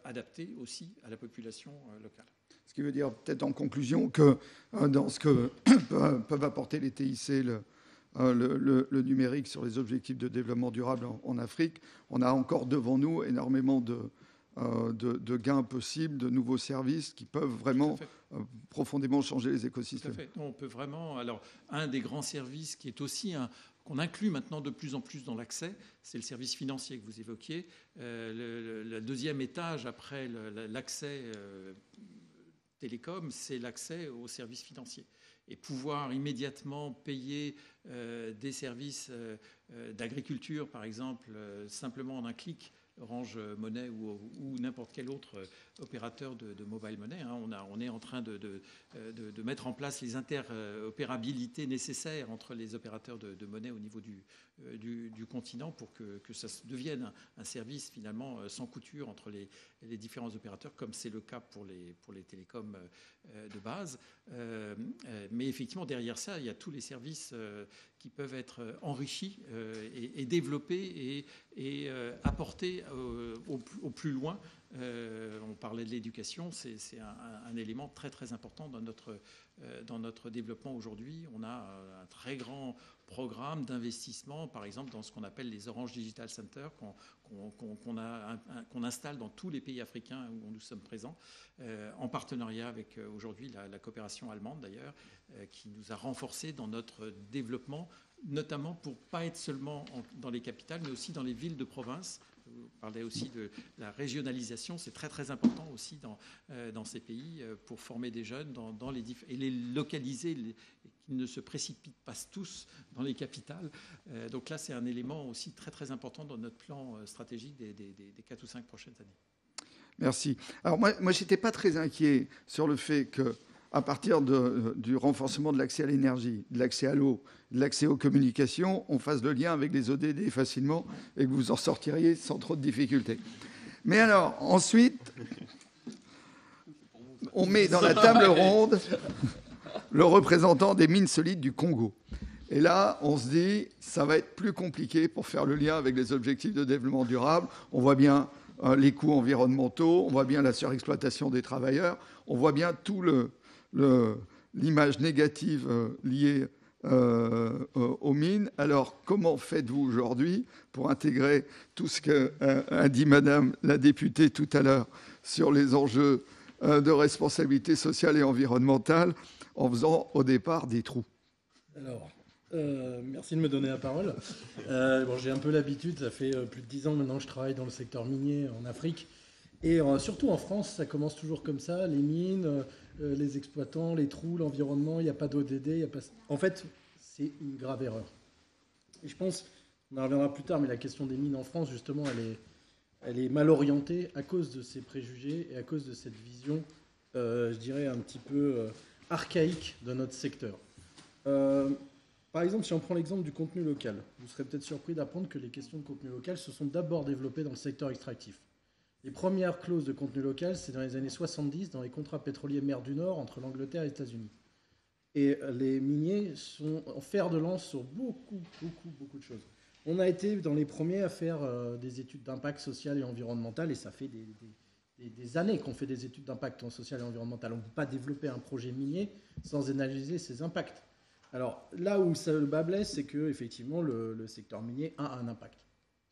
adaptés aussi à la population locale. Ce qui veut dire peut-être en conclusion que dans ce que peuvent apporter les TIC, le numérique sur les objectifs de développement durable en Afrique, on a encore devant nous énormément de gains possibles, de nouveaux services qui peuvent vraiment profondément changer les écosystèmes. Tout à fait. On peut vraiment. Alors, un des grands services qui est aussi qu'on inclut maintenant de plus en plus dans l'accès, c'est le service financier que vous évoquiez. Le deuxième étage après l'accès télécom, c'est l'accès aux services financiers. Et pouvoir immédiatement payer des services d'agriculture, par exemple, simplement en un clic, Orange Money ou n'importe quel autre opérateur de mobile money. On est en train de mettre en place les interopérabilités nécessaires entre les opérateurs de monnaie au niveau du continent pour que ça devienne un service finalement sans couture entre les différents opérateurs, comme c'est le cas pour les télécoms de base. Mais effectivement, derrière ça, il y a tous les services qui peuvent être enrichis et développés et apportés au plus loin. On parlait de l'éducation, c'est un élément très très important dans notre développement aujourd'hui. On a un très grand programme d'investissement, par exemple dans ce qu'on appelle les Orange Digital Center, qu'on installe dans tous les pays africains où nous sommes présents, en partenariat avec aujourd'hui la coopération allemande d'ailleurs, qui nous a renforcés dans notre développement, notamment pour pas être seulement dans les capitales, mais aussi dans les villes de province. Vous parlez aussi de la régionalisation, c'est très très important aussi dans ces pays pour former des jeunes et les localiser, qu'ils ne se précipitent pas tous dans les capitales. Donc là, c'est un élément aussi très très important dans notre plan stratégique des 4 ou 5 prochaines années. Merci. Alors moi je n'étais pas très inquiet sur le fait qu'à partir du renforcement de l'accès à l'énergie, de l'accès à l'eau, de l'accès aux communications, on fasse le lien avec les ODD facilement et que vous en sortiriez sans trop de difficultés. Mais alors, ensuite, on met dans la table ronde le représentant des mines solides du Congo. Et là, on se dit, ça va être plus compliqué pour faire le lien avec les objectifs de développement durable. On voit bien les coûts environnementaux, on voit bien la surexploitation des travailleurs, on voit bien tout l'image négative liée aux mines. Alors, comment faites-vous aujourd'hui pour intégrer tout ce qu'a dit Madame la députée tout à l'heure sur les enjeux de responsabilité sociale et environnementale en faisant au départ des trous? Alors, merci de me donner la parole. J'ai un peu l'habitude, ça fait plus de 10 ans maintenant que je travaille dans le secteur minier en Afrique. Et surtout en France, ça commence toujours comme ça, les mines, les exploitants, les trous, l'environnement, il n'y a pas d'ODD. En fait, c'est une grave erreur. Et je pense, on en reviendra plus tard, mais la question des mines en France, justement, elle est mal orientée à cause de ces préjugés et à cause de cette vision, je dirais, un petit peu archaïque de notre secteur. Par exemple, si on prend l'exemple du contenu local, vous serez peut-être surpris d'apprendre que les questions de contenu local se sont d'abord développées dans le secteur extractif. Les premières clauses de contenu local, c'est dans les années 70, dans les contrats pétroliers mer du Nord entre l'Angleterre et les États-Unis. Et les miniers sont en fer de lance sur beaucoup de choses. On a été dans les premiers à faire des études d'impact social et environnemental, et ça fait des années qu'on fait des études d'impact social et environnemental. On ne peut pas développer un projet minier sans analyser ses impacts. Alors là où le bas blesse, c'est qu'effectivement, le secteur minier a un impact.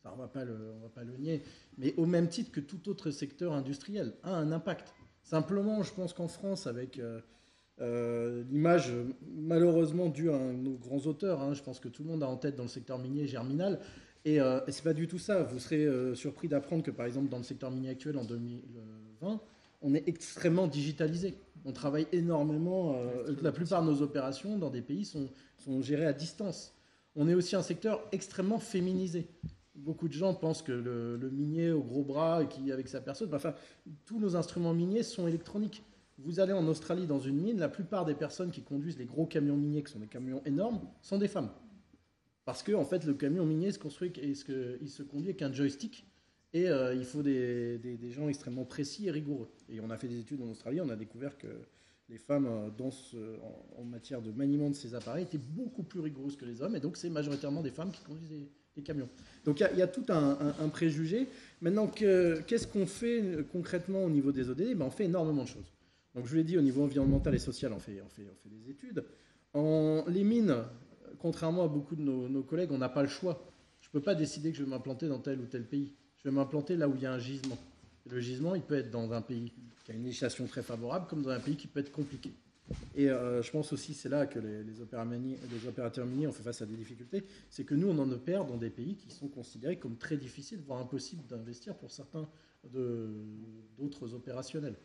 Alors, on va pas le nier, mais au même titre que tout autre secteur industriel, a un impact. Simplement, je pense qu'en France, avec l'image malheureusement due à nos grands auteurs, je pense que tout le monde a en tête dans le secteur minier Germinal, et c'est pas du tout ça. Vous serez surpris d'apprendre que, par exemple, dans le secteur minier actuel, en 2020, on est extrêmement digitalisé. On travaille énormément. La plupart de nos opérations dans des pays sont gérées à distance. On est aussi un secteur extrêmement féminisé. Beaucoup de gens pensent que le minier au gros bras, qui avec sa personne, enfin, tous nos instruments miniers sont électroniques. Vous allez en Australie dans une mine, la plupart des personnes qui conduisent les gros camions miniers, qui sont des camions énormes, sont des femmes. Parce que en fait, le camion minier se conduit avec un joystick, et il faut des gens extrêmement précis et rigoureux. Et on a fait des études en Australie, on a découvert que les femmes en matière de maniement de ces appareils étaient beaucoup plus rigoureuses que les hommes, et donc c'est majoritairement des femmes qui conduisent des camions. Donc il y a tout un préjugé. Maintenant, qu'est-ce qu'on fait concrètement au niveau des ODD? On fait énormément de choses. Donc je vous l'ai dit, au niveau environnemental et social, on fait des études. Les mines, contrairement à beaucoup de nos collègues, on n'a pas le choix. Je ne peux pas décider que je vais m'implanter dans tel ou tel pays. Je vais m'implanter là où il y a un gisement. Et le gisement, il peut être dans un pays qui a une législation très favorable, comme dans un pays qui peut être compliqué. Et je pense aussi, c'est là que les opérateurs miniers ont fait face à des difficultés, c'est que nous, on en opère dans des pays qui sont considérés comme très difficiles, voire impossibles d'investir pour certains d'autres opérationnels.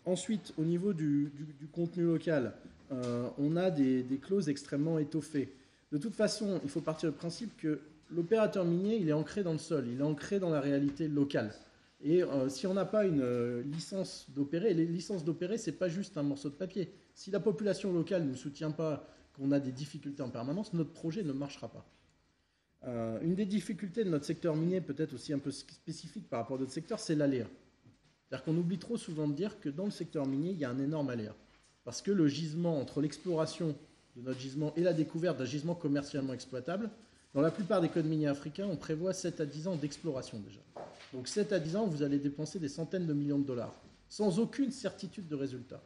Ensuite, au niveau du contenu local, on a des clauses extrêmement étoffées. De toute façon, il faut partir du principe que l'opérateur minier, il est ancré dans le sol, il est ancré dans la réalité locale. Et si on n'a pas une licence d'opérer, les licences d'opérer, ce n'est pas juste un morceau de papier. Si la population locale ne nous soutient pas, qu'on a des difficultés en permanence, notre projet ne marchera pas. Une des difficultés de notre secteur minier, peut-être aussi un peu spécifique par rapport à d'autres secteurs, c'est l'aléa. C'est-à-dire qu'on oublie trop souvent de dire que dans le secteur minier, il y a un énorme aléa. Parce que le gisement, entre l'exploration de notre gisement et la découverte d'un gisement commercialement exploitable, dans la plupart des codes miniers africains, on prévoit 7 à 10 ans d'exploration déjà. Donc 7 à 10 ans, vous allez dépenser des centaines de millions de dollars, sans aucune certitude de résultat.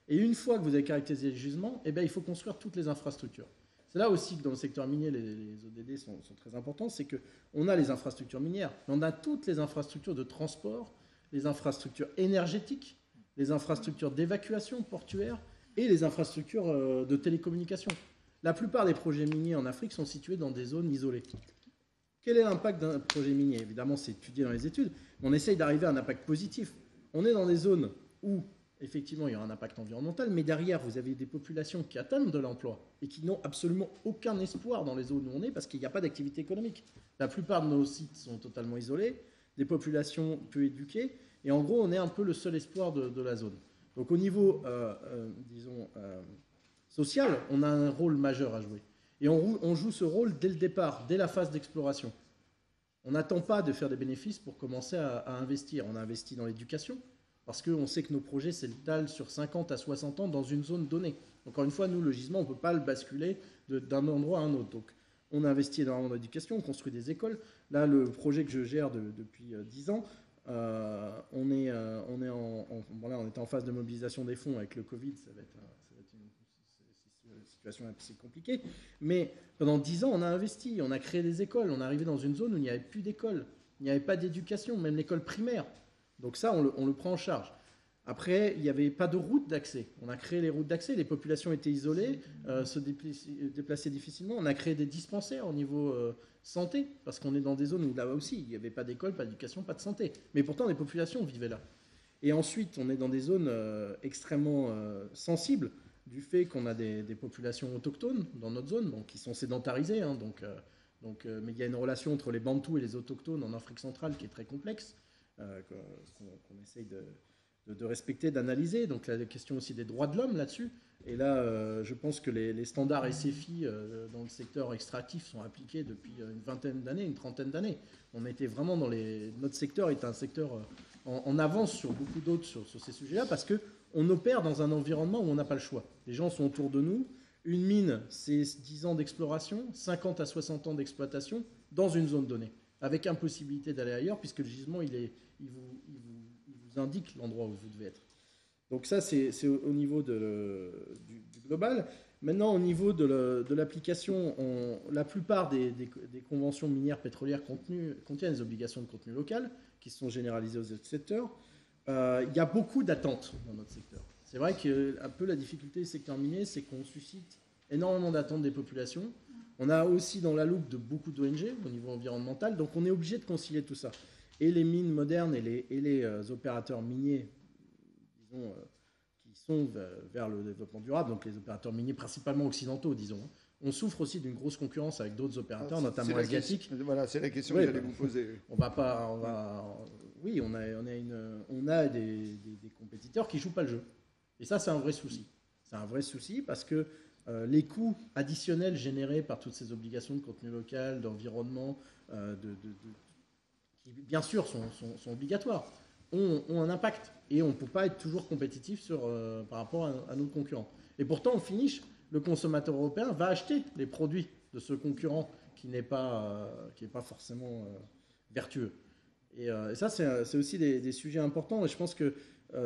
Et une fois que vous avez caractérisé le gisement, il faut construire toutes les infrastructures. C'est là aussi que dans le secteur minier, les ODD sont très importants, c'est qu'on a les infrastructures minières, mais on a toutes les infrastructures de transport, les infrastructures énergétiques, les infrastructures d'évacuation portuaire et les infrastructures de télécommunication. La plupart des projets miniers en Afrique sont situés dans des zones isolées. Quel est l'impact d'un projet minier? Évidemment, c'est étudié dans les études, mais on essaye d'arriver à un impact positif. On est dans des zones où, effectivement, il y a un impact environnemental, mais derrière, vous avez des populations qui atteignent de l'emploi et qui n'ont absolument aucun espoir dans les zones où on est parce qu'il n'y a pas d'activité économique. La plupart de nos sites sont totalement isolés, des populations peu éduquées, et en gros, on est un peu le seul espoir de la zone. Donc au niveau, social, on a un rôle majeur à jouer. Et on joue ce rôle dès le départ, dès la phase d'exploration. On n'attend pas de faire des bénéfices pour commencer à investir. On a investi dans l'éducation, parce qu'on sait que nos projets s'étalent sur 50 à 60 ans dans une zone donnée. Encore une fois, nous, le gisement, on ne peut pas le basculer d'un endroit à un autre. Donc, on a investi énormément dans l'éducation, on construit des écoles. Là, le projet que je gère depuis 10 ans, on était en phase de mobilisation des fonds avec le Covid, ça va être une situation assez compliquée, mais pendant 10 ans on a investi, on a créé des écoles, on est arrivé dans une zone où il n'y avait plus d'école, il n'y avait pas d'éducation, même l'école primaire, donc ça on le prend en charge. Après, il n'y avait pas de route d'accès. On a créé les routes d'accès, les populations étaient isolées, se déplaçaient difficilement. On a créé des dispensaires au niveau santé, parce qu'on est dans des zones où là aussi, il n'y avait pas d'école, pas d'éducation, pas de santé. Mais pourtant, les populations vivaient là. Et ensuite, on est dans des zones extrêmement sensibles, du fait qu'on a des populations autochtones dans notre zone, donc, qui sont sédentarisées. Mais il y a une relation entre les Bantous et les autochtones en Afrique centrale qui est très complexe, qu'on essaye de respecter, d'analyser. Donc la question aussi des droits de l'homme là-dessus. Et là, je pense que les standards SFI dans le secteur extractif sont appliqués depuis une vingtaine d'années, une trentaine d'années. On était vraiment notre secteur est un secteur en avance sur beaucoup d'autres sur ces sujets-là, parce qu'on opère dans un environnement où on n'a pas le choix. Les gens sont autour de nous. Une mine, c'est 10 ans d'exploration, 50 à 60 ans d'exploitation dans une zone donnée, avec impossibilité d'aller ailleurs, puisque le gisement, il vous indique l'endroit où vous devez être. Donc ça, c'est au niveau du global. Maintenant, au niveau de l'application, la plupart des conventions minières pétrolières contiennent des obligations de contenu local qui sont généralisées aux autres secteurs. Il y a beaucoup d'attentes dans notre secteur. C'est vrai qu'un peu la difficulté du secteur minier, c'est qu'on suscite énormément d'attentes des populations. On a aussi dans la loupe de beaucoup d'ONG au niveau environnemental, donc on est obligé de concilier tout ça. Et les mines modernes et les opérateurs miniers, disons, qui sont vers le développement durable, donc les opérateurs miniers principalement occidentaux, disons, on souffre aussi d'une grosse concurrence avec d'autres opérateurs, notamment asiatiques. Voilà, c'est la question que j'allais vous poser. Oui, on a des compétiteurs qui ne jouent pas le jeu. Et ça, c'est un vrai souci. C'est un vrai souci parce que les coûts additionnels générés par toutes ces obligations de contenu local, d'environnement, qui bien sûr sont obligatoires, ont un impact. Et on ne peut pas être toujours compétitif par rapport à nos concurrents. Et pourtant, au finish, le consommateur européen va acheter les produits de ce concurrent qui n'est pas forcément vertueux. Et ça, c'est aussi des sujets importants. Et je pense que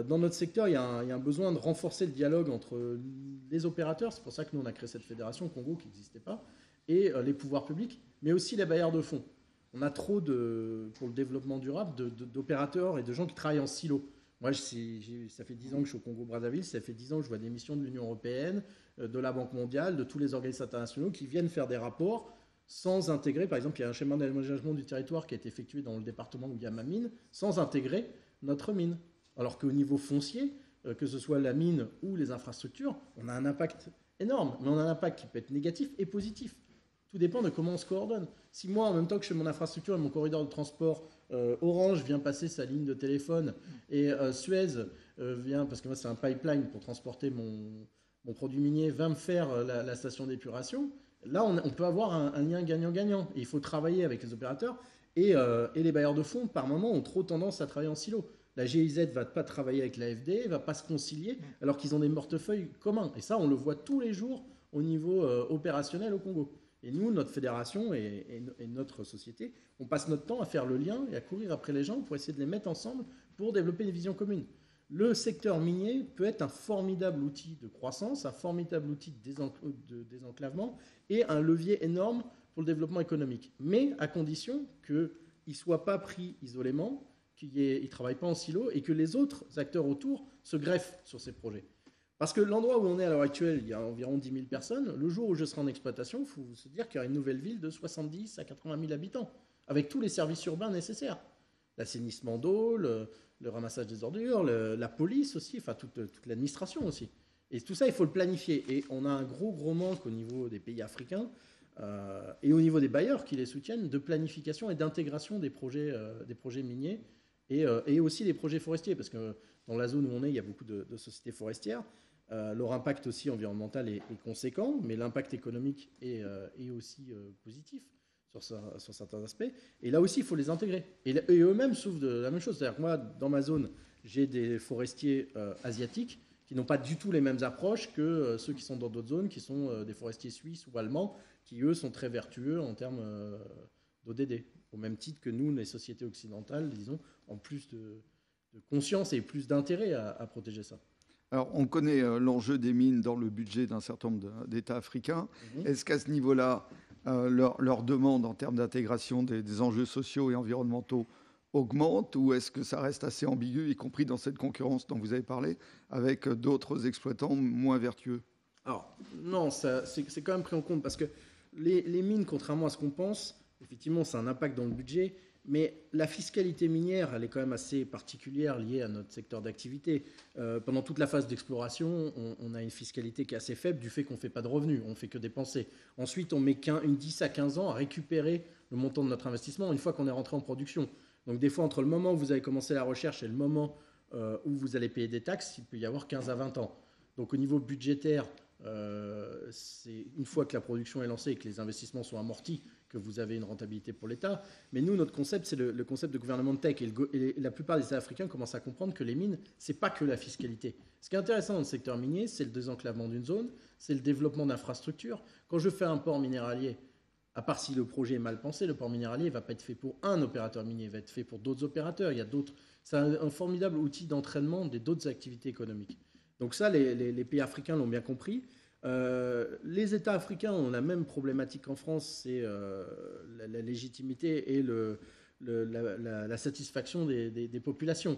dans notre secteur, il y a un besoin de renforcer le dialogue entre les opérateurs. C'est pour ça que nous, on a créé cette fédération au Congo qui n'existait pas, et les pouvoirs publics, mais aussi les bailleurs de fonds. On a trop, pour le développement durable, d'opérateurs et de gens qui travaillent en silo. Moi, ça fait 10 ans que je suis au Congo-Brazzaville, ça fait 10 ans que je vois des missions de l'Union européenne, de la Banque mondiale, de tous les organismes internationaux qui viennent faire des rapports sans intégrer, par exemple, il y a un schéma d'aménagement du territoire qui a été effectué dans le département où il y a ma mine, sans intégrer notre mine. Alors qu'au niveau foncier, que ce soit la mine ou les infrastructures, on a un impact énorme, mais on a un impact qui peut être négatif et positif. Tout dépend de comment on se coordonne. Si moi, en même temps que je fais mon infrastructure et mon corridor de transport, Orange vient passer sa ligne de téléphone et Suez vient, parce que moi c'est un pipeline pour transporter mon produit minier, va me faire la station d'épuration, là on peut avoir un lien gagnant-gagnant. Et il faut travailler avec les opérateurs et les bailleurs de fonds, par moment, ont trop tendance à travailler en silo. La GIZ ne va pas travailler avec l'AFD, ne va pas se concilier, alors qu'ils ont des portefeuilles communs. Et ça, on le voit tous les jours au niveau opérationnel au Congo. Et nous, notre fédération et notre société, on passe notre temps à faire le lien et à courir après les gens pour essayer de les mettre ensemble pour développer des visions communes. Le secteur minier peut être un formidable outil de croissance, un formidable outil de désenclavement et un levier énorme pour le développement économique. Mais à condition qu'il ne soit pas pris isolément, qu'il ne travaille pas en silo et que les autres acteurs autour se greffent sur ces projets. Parce que l'endroit où on est à l'heure actuelle, il y a environ 10 000 personnes. Le jour où je serai en exploitation, il faut se dire qu'il y aura une nouvelle ville de 70 à 80 000 habitants, avec tous les services urbains nécessaires. L'assainissement d'eau, le ramassage des ordures, la police aussi, enfin toute l'administration aussi. Et tout ça, il faut le planifier. Et on a un gros manque au niveau des pays africains et au niveau des bailleurs qui les soutiennent de planification et d'intégration des projets miniers et aussi des projets forestiers. Parce que dans la zone où on est, il y a beaucoup de sociétés forestières. Leur impact aussi environnemental est conséquent, mais l'impact économique est aussi positif sur certains aspects. Et là aussi, il faut les intégrer. Et eux-mêmes souffrent de la même chose. C'est-à-dire que moi, dans ma zone, j'ai des forestiers asiatiques qui n'ont pas du tout les mêmes approches que ceux qui sont dans d'autres zones, qui sont des forestiers suisses ou allemands, qui, eux, sont très vertueux en termes d'ODD. Au même titre que nous, les sociétés occidentales, disons, en plus de conscience et plus d'intérêt à protéger ça. Alors, on connaît l'enjeu des mines dans le budget d'un certain nombre d'États africains. Est-ce qu'à ce niveau-là, leur demande en termes d'intégration des enjeux sociaux et environnementaux augmente, ou est-ce que ça reste assez ambigu, y compris dans cette concurrence dont vous avez parlé, avec d'autres exploitants moins vertueux? Alors, non, c'est quand même pris en compte, parce que les mines, contrairement à ce qu'on pense, effectivement, ça a un impact dans le budget, mais la fiscalité minière, elle est quand même assez particulière, liée à notre secteur d'activité. Pendant toute la phase d'exploration, on a une fiscalité qui est assez faible du fait qu'on ne fait pas de revenus, on ne fait que dépenser. Ensuite, on met 10 à 15 ans à récupérer le montant de notre investissement une fois qu'on est rentré en production. Donc des fois, entre le moment où vous avez commencé la recherche et le moment où vous allez payer des taxes, il peut y avoir 15 à 20 ans. Donc au niveau budgétaire, c'est une fois que la production est lancée et que les investissements sont amortis, que vous avez une rentabilité pour l'État. Mais nous, notre concept, c'est le concept de gouvernement de tech. Et la plupart des États africains commencent à comprendre que les mines, ce n'est pas que la fiscalité. Ce qui est intéressant dans le secteur minier, c'est le désenclavement d'une zone, c'est le développement d'infrastructures. Quand je fais un port minéralier À part si le projet est mal pensé, le port minéralier ne va pas être fait pour un opérateur minier, il va être fait pour d'autres opérateurs. Il y a d'autres. C'est un formidable outil d'entraînement d'autres activités économiques. Donc ça, les pays africains l'ont bien compris. Les États africains ont la même problématique qu'en France, c'est la légitimité et la satisfaction des populations.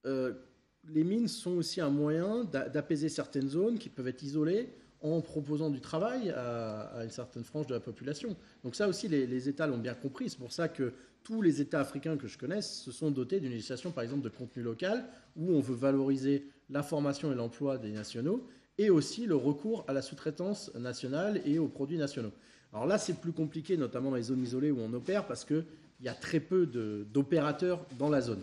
Les mines sont aussi un moyen d'apaiser certaines zones qui peuvent être isolées en proposant du travail à une certaine frange de la population. Donc ça aussi, les États l'ont bien compris. C'est pour ça que tous les États africains que je connaisse se sont dotés d'une législation, par exemple, de contenu local, où on veut valoriser la formation et l'emploi des nationaux, et aussi le recours à la sous-traitance nationale et aux produits nationaux. Alors là, c'est plus compliqué, notamment dans les zones isolées où on opère, parce qu'il y a très peu d'opérateurs dans la zone.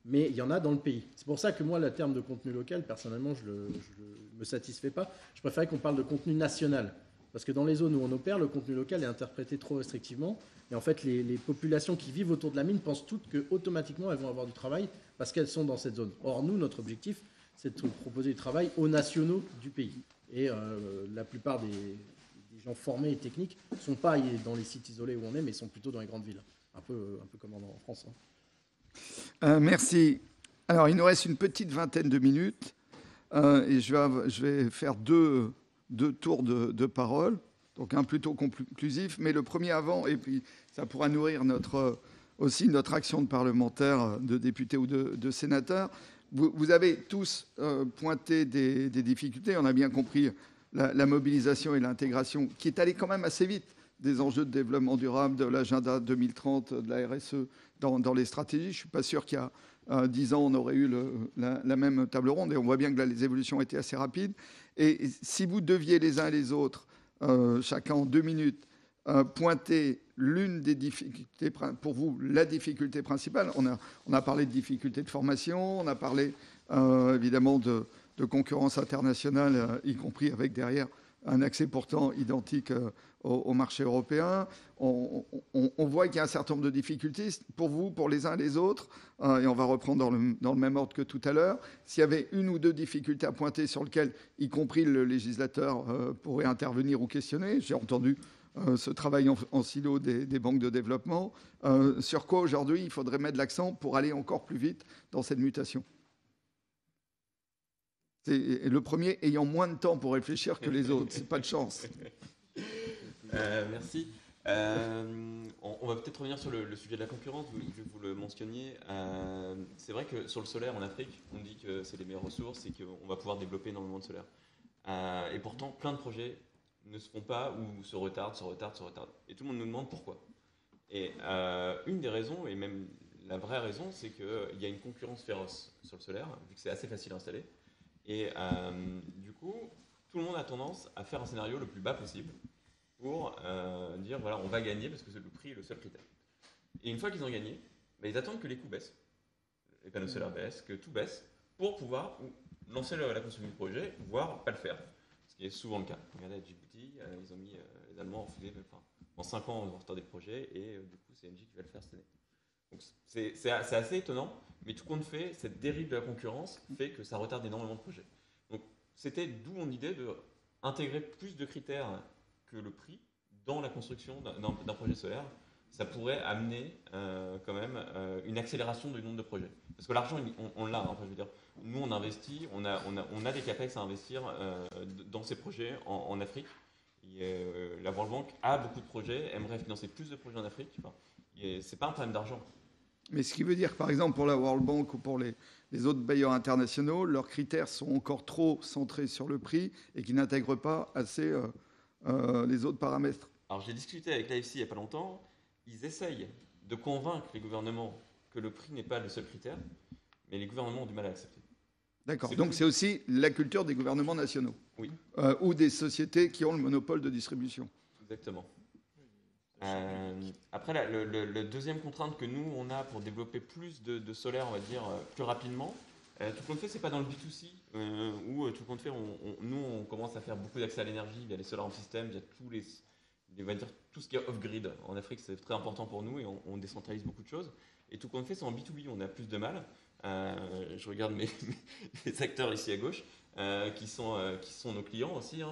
Mais il y en a dans le pays. C'est pour ça que moi, le terme de contenu local, personnellement, je ne me satisfais pas. Je préférais qu'on parle de contenu national. Parce que dans les zones où on opère, le contenu local est interprété trop restrictivement. Et en fait, les populations qui vivent autour de la mine pensent toutes qu'automatiquement, elles vont avoir du travail parce qu'elles sont dans cette zone. Or, nous, notre objectif, c'est de proposer du travail aux nationaux du pays. Et la plupart des gens formés et techniques ne sont pas dans les sites isolés où on est, mais sont plutôt dans les grandes villes. Un peu comme en France. Merci. Alors, il nous reste une petite vingtaine de minutes et je vais faire deux tours de parole, donc un plutôt conclusif, mais le premier avant, et puis ça pourra nourrir aussi notre action de parlementaire, de députés ou de sénateurs. Vous avez tous pointé des difficultés, on a bien compris la mobilisation et l'intégration qui est allée quand même assez vite des enjeux de développement durable, de l'agenda 2030, de la RSE dans les stratégies. Je ne suis pas sûr qu'il y a 10 ans, on aurait eu la même table ronde. Et on voit bien que là, les évolutions ont été assez rapides. Et si vous deviez les uns et les autres, chacun en 2 minutes, pointer l'une des difficultés, pour vous, la difficulté principale, on a parlé de difficultés de formation, on a parlé évidemment de concurrence internationale, y compris avec derrière un accès pourtant identique au marché européen. On voit qu'il y a un certain nombre de difficultés pour vous, pour les uns et les autres, et on va reprendre dans le même ordre que tout à l'heure. S'il y avait une ou deux difficultés à pointer sur lesquelles, y compris le législateur, pourrait intervenir ou questionner, j'ai entendu ce travail en silo des banques de développement, sur quoi aujourd'hui il faudrait mettre l'accent pour aller encore plus vite dans cette mutation? C'est le premier ayant moins de temps pour réfléchir que les autres. C'est pas de chance. Merci. On va peut-être revenir sur le sujet de la concurrence, vu que vous le mentionniez. C'est vrai que sur le solaire en Afrique, on dit que c'est les meilleures ressources et qu'on va pouvoir développer énormément de solaire. Et pourtant, plein de projets ne se font pas ou se retardent. Et tout le monde nous demande pourquoi. Et une des raisons, et même la vraie raison, c'est qu'il y a une concurrence féroce sur le solaire, vu que c'est assez facile à installer. Et du coup, tout le monde a tendance à faire un scénario le plus bas possible pour dire voilà, on va gagner parce que le prix est le seul critère. Et une fois qu'ils ont gagné, ils attendent que les coûts baissent, les panneaux solaires baissent, que tout baisse, pour pouvoir lancer la construction du projet, voire pas le faire. Ce qui est souvent le cas. Regardez à Djibouti, ils ont mis les Allemands en 5 ans, ils ont retardé le projet, et du coup, c'est Engie qui va le faire cette année. Donc c'est assez étonnant, mais tout compte fait, cette dérive de la concurrence fait que ça retarde énormément de projets. Donc c'était d'où mon idée d'intégrer plus de critères que le prix dans la construction d'un projet solaire. Ça pourrait amener quand même une accélération du nombre de projets. Parce que l'argent, on l'a. Enfin, je veux dire, nous, on investit, on a des capex à investir dans ces projets en Afrique. La World Bank a beaucoup de projets, aimerait financer plus de projets en Afrique. Enfin, c'est pas un problème d'argent. Mais ce qui veut dire que, par exemple, pour la World Bank ou pour les autres bailleurs internationaux, leurs critères sont encore trop centrés sur le prix et qui n'intègrent pas assez les autres paramètres. Alors, j'ai discuté avec l'AFC il n'y a pas longtemps. Ils essayent de convaincre les gouvernements que le prix n'est pas le seul critère, mais les gouvernements ont du mal à accepter. D'accord. Donc c'est aussi la culture des gouvernements nationaux. Oui. Ou des sociétés qui ont le monopole de distribution. Exactement. Après, la deuxième contrainte que nous, on a pour développer plus de solaire, on va dire, plus rapidement, tout compte fait, c'est pas dans le B2C, où tout compte fait, nous, on commence à faire beaucoup d'accès à l'énergie via les solar system, via on va dire, tout ce qui est off-grid. En Afrique, c'est très important pour nous et on décentralise beaucoup de choses. Et tout compte fait, c'est en B2B, on a plus de mal. Je regarde mes acteurs ici à gauche, qui sont nos clients aussi,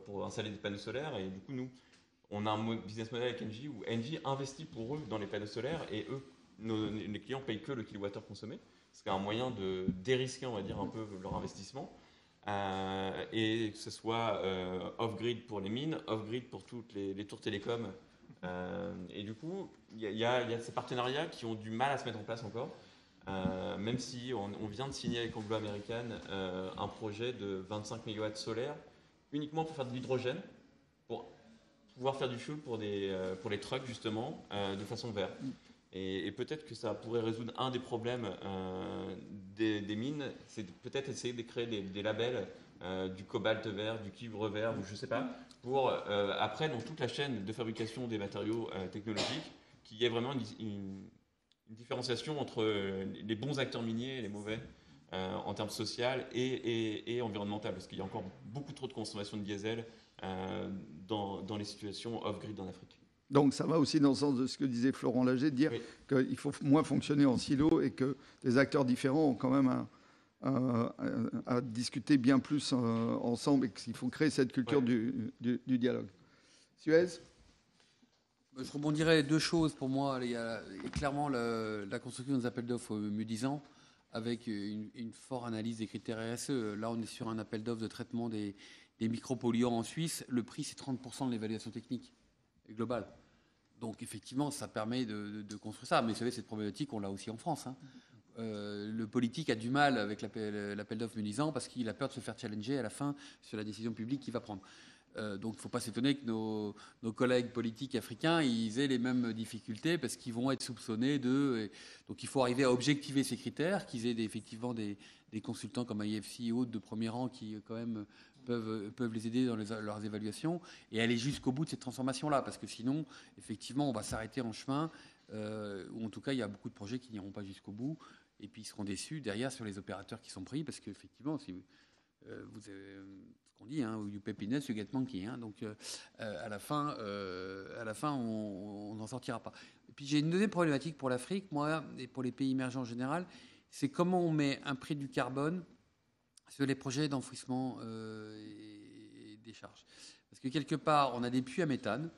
pour installer des panneaux solaires. Et du coup, nous, on a un business model avec Engie où Engie investit pour eux dans les panneaux solaires et eux, les clients payent que le kilowattheure consommé. C'est un moyen de dérisquer, on va dire, un peu leur investissement. Et que ce soit off-grid pour les mines, off-grid pour toutes les tours télécoms. Et du coup, il y a ces partenariats qui ont du mal à se mettre en place encore. Même si on vient de signer avec Anglo American un projet de 25 MW solaire uniquement pour faire de l'hydrogène, pour pouvoir faire du fuel pour les trucks justement de façon verte. Et peut-être que ça pourrait résoudre un des problèmes des mines, c'est peut-être essayer de créer des labels du cobalt vert, du cuivre vert, ou je ne sais pas, pour après dans toute la chaîne de fabrication des matériaux technologiques, qu'il y ait vraiment une différenciation entre les bons acteurs miniers et les mauvais en termes social et environnemental, parce qu'il y a encore beaucoup trop de consommation de diesel dans les situations off-grid en Afrique. Donc ça va aussi dans le sens de ce que disait Florent Laget, de dire qu'il faut moins fonctionner en silo et que les acteurs différents ont quand même à discuter bien plus ensemble et qu'il faut créer cette culture du dialogue. Suez ? Je rebondirais deux choses pour moi. Il y a clairement la construction des appels d'offres mieux disant avec une forte analyse des critères RSE. Là, on est sur un appel d'offres de traitement des micropolluants en Suisse. Le prix, c'est 30% de l'évaluation technique globale. Donc, effectivement, ça permet de construire ça. Mais vous savez, cette problématique, on l'a aussi en France. Hein. Le politique a du mal avec l'appel d'offres mieux disant parce qu'il a peur de se faire challenger à la fin sur la décision publique qu'il va prendre. Donc, il ne faut pas s'étonner que nos collègues politiques africains ils aient les mêmes difficultés parce qu'ils vont être soupçonnés donc, il faut arriver à objectiver ces critères, qu'ils aient effectivement des consultants comme IFC et autres de premier rang qui, quand même, peuvent les aider dans leurs évaluations et aller jusqu'au bout de cette transformation-là. Parce que sinon, effectivement, on va s'arrêter en chemin. Ou en tout cas, il y a beaucoup de projets qui n'iront pas jusqu'au bout. Et puis, ils seront déçus derrière sur les opérateurs qui sont pris. Parce qu'effectivement, si vous avez ce qu'on dit, hein, you pay peanuts, you get monkey. Hein, donc, à la fin, on n'en sortira pas. Et puis, j'ai une deuxième problématique pour l'Afrique, moi, et pour les pays émergents en général, c'est comment on met un prix du carbone sur les projets d'enfouissement et des charges. Parce que quelque part, on a des puits à méthane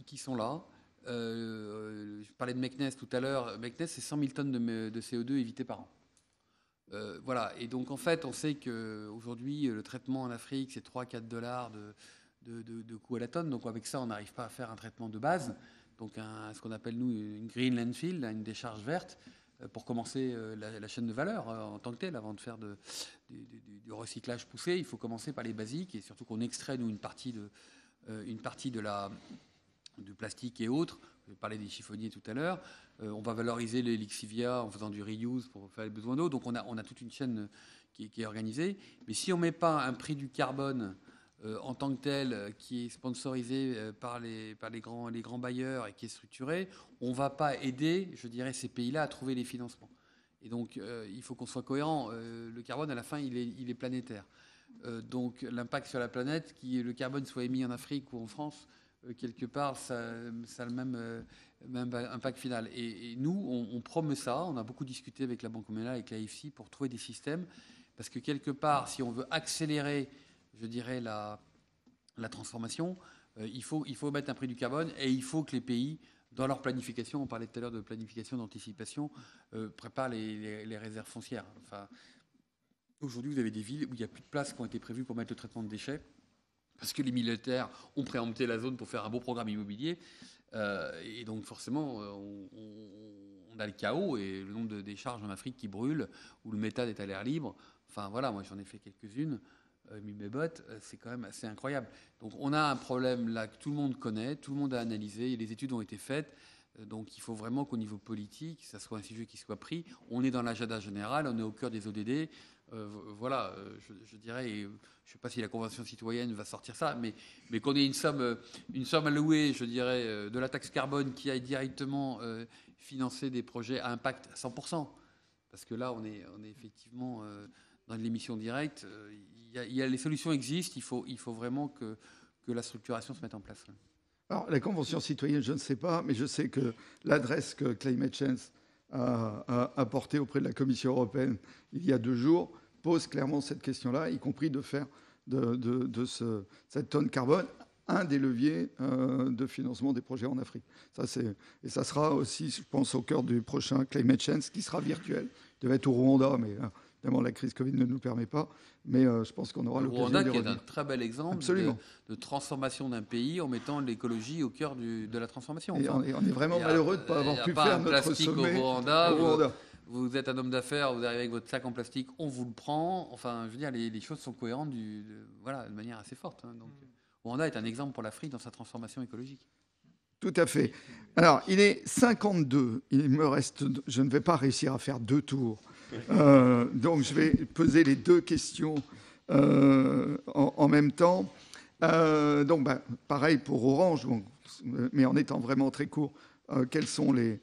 qui sont là. Je parlais de Meknès tout à l'heure. Meknès, c'est 100 000 tonnes de CO2 évitées par an. Voilà. Et donc, en fait, on sait qu'aujourd'hui, le traitement en Afrique, c'est 3-4 $ de coût à la tonne. Donc, avec ça, on n'arrive pas à faire un traitement de base. Donc, ce qu'on appelle, nous, une green landfill, une décharge verte, pour commencer la chaîne de valeur en tant que telle. Avant de faire du recyclage poussé, il faut commencer par les basiques. Et surtout qu'on extrait, nous, une partie du plastique et autres. Je parlais des chiffonniers tout à l'heure. On va valoriser les lixivia en faisant du reuse pour faire les besoins d'eau. Donc on a toute une chaîne qui est organisée. Mais si on ne met pas un prix du carbone en tant que tel qui est sponsorisé par les grands bailleurs et qui est structuré, on ne va pas aider, je dirais, ces pays-là à trouver les financements. Et donc il faut qu'on soit cohérent. Le carbone, à la fin, il est planétaire. Donc l'impact sur la planète, le carbone soit émis en Afrique ou en France, quelque part, ça a le même impact final. Et nous, on promeut ça. On a beaucoup discuté avec la Banque mondiale, avec l'AFC, pour trouver des systèmes. Parce que quelque part, si on veut accélérer, je dirais, la transformation, il faut mettre un prix du carbone et il faut que les pays, dans leur planification, on parlait tout à l'heure de planification, d'anticipation, préparent les réserves foncières. Enfin, aujourd'hui, vous avez des villes où il n'y a plus de places qui ont été prévues pour mettre le traitement de déchets. Parce que les militaires ont préempté la zone pour faire un beau programme immobilier. Et donc, forcément, on a le chaos et le nombre de décharges en Afrique qui brûlent, où le méthane est à l'air libre. Enfin, voilà, moi, j'en ai fait quelques-unes, mis mes bottes. C'est quand même assez incroyable. Donc, on a un problème là que tout le monde connaît, tout le monde a analysé, et les études ont été faites. Donc, il faut vraiment qu'au niveau politique, ça soit un sujet qui soit pris. On est dans l'agenda général, on est au cœur des ODD. Voilà, je dirais, je ne sais pas si la Convention citoyenne va sortir ça, mais qu'on ait une somme allouée, je dirais, de la taxe carbone qui aille directement financer des projets à impact 100%. Parce que là, on est effectivement dans l'émission directe. Les solutions existent, il faut vraiment que la structuration se mette en place. Alors, la Convention citoyenne, je ne sais pas, mais je sais que l'adresse que Climate Change a apportée auprès de la Commission européenne il y a 2 jours pose clairement cette question-là, y compris de faire de cette tonne carbone un des leviers de financement des projets en Afrique. Et ça sera aussi, je pense, au cœur du prochain Climate Change, qui sera virtuel. Il devait être au Rwanda, mais évidemment, la crise Covid ne nous permet pas. Mais je pense qu'on aura l'occasion Rwanda, d'y qui est revenir. un très bel exemple de transformation d'un pays en mettant l'écologie au cœur de la transformation. Et on est vraiment malheureux de ne pas avoir pu faire notre sommet au Rwanda. au Rwanda. Vous êtes un homme d'affaires, vous arrivez avec votre sac en plastique, on vous le prend. Enfin, je veux dire, les choses sont cohérentes de manière assez forte. Donc, Rwanda est un exemple pour l'Afrique dans sa transformation écologique. Tout à fait. Alors, il est 52. Il me reste... Je ne vais pas réussir à faire 2 tours. Donc, je vais poser les 2 questions en même temps. Donc, pareil pour Orange, mais en étant vraiment très court, quels sont les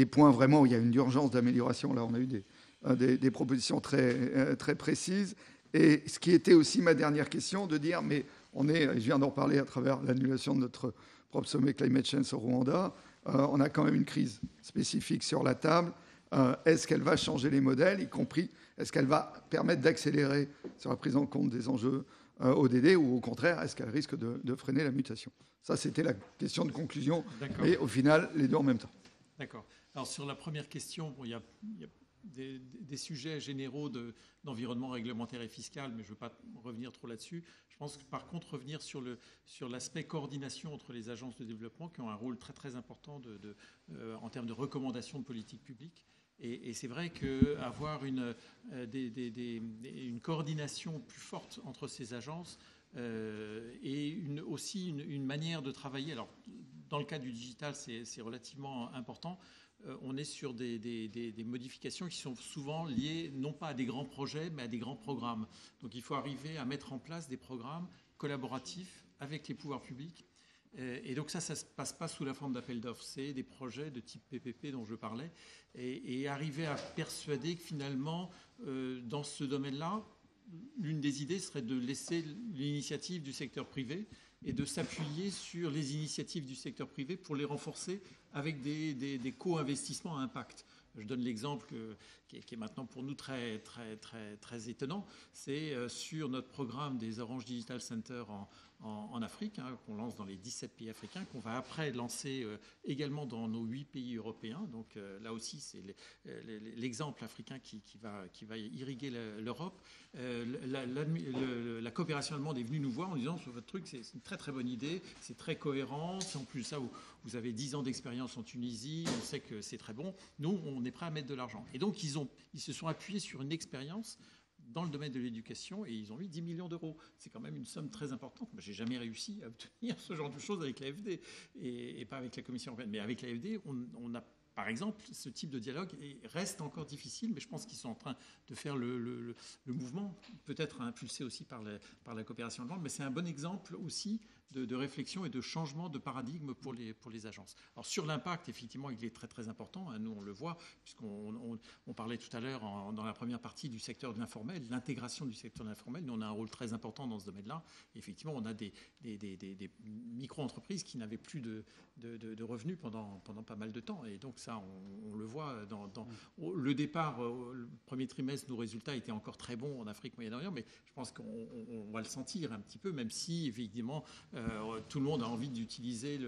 points vraiment où il y a une urgence d'amélioration? Là, on a eu des propositions très, très précises. Et ce qui était aussi ma dernière question, de dire, mais je viens d'en parler à travers l'annulation de notre propre sommet Climate Change au Rwanda, on a quand même une crise spécifique sur la table. Est-ce qu'elle va changer les modèles, y compris, est-ce qu'elle va permettre d'accélérer sur la prise en compte des enjeux ODD, ou au contraire, est-ce qu'elle risque de freiner la mutation? Ça, c'était la question de conclusion. Et au final, les 2 en même temps. D'accord. Alors, sur la première question, il y a des sujets généraux d'environnement réglementaire et fiscal, mais je ne veux pas revenir trop là-dessus. Je pense que, par contre, revenir sur l'aspect coordination entre les agences de développement, qui ont un rôle très, très important en termes de recommandations de politique publique. Et c'est vrai qu'avoir une coordination plus forte entre ces agences et aussi une manière de travailler. Alors, dans le cas du digital, c'est relativement important. On est sur des modifications qui sont souvent liées non pas à des grands projets, mais à des grands programmes. Donc il faut arriver à mettre en place des programmes collaboratifs avec les pouvoirs publics. Et donc ça ne se passe pas sous la forme d'appel d'offres. C'est des projets de type PPP dont je parlais. Et arriver à persuader que finalement, dans ce domaine-là, l'une des idées serait de laisser l'initiative du secteur privé et de s'appuyer sur les initiatives du secteur privé pour les renforcer avec des co-investissements à impact. Je donne l'exemple qui est maintenant pour nous très, très, très, très étonnant. C'est sur notre programme des Orange Digital Center en Afrique, qu'on lance dans les 17 pays africains, qu'on va après lancer également dans nos 8 pays européens. Donc là aussi, c'est l'exemple africain qui va irriguer l'Europe. La coopération allemande est venue nous voir en disant sur votre truc, c'est une très très bonne idée, c'est très cohérent. En plus ça, vous avez 10 ans d'expérience en Tunisie, on sait que c'est très bon. Nous, on est prêt à mettre de l'argent. Et donc, ils se sont appuyés sur une expérience dans le domaine de l'éducation et ils ont mis 10 millions d'euros. C'est quand même une somme très importante. Moi, j'ai jamais réussi à obtenir ce genre de choses avec l'AFD et pas avec la Commission européenne. Mais avec l'AFD, on a par exemple, ce type de dialogue reste encore difficile, mais je pense qu'ils sont en train de faire le mouvement, peut-être impulsé aussi par la coopération allemande, mais c'est un bon exemple aussi de réflexion et de changement de paradigme pour les agences. Alors sur l'impact, effectivement, il est très très important. Nous, on le voit, puisqu'on parlait tout à l'heure dans la première partie du secteur de l'informel, l'intégration du secteur de l'informel. Nous, on a un rôle très important dans ce domaine-là. Effectivement, on a des micro-entreprises qui n'avaient plus de revenus pendant pas mal de temps. Et donc ça, on le voit dans le départ, le premier trimestre, nos résultats étaient encore très bons en Afrique, Moyen-Orient, mais je pense qu'on va le sentir un petit peu, même si, évidemment, tout le monde a envie d'utiliser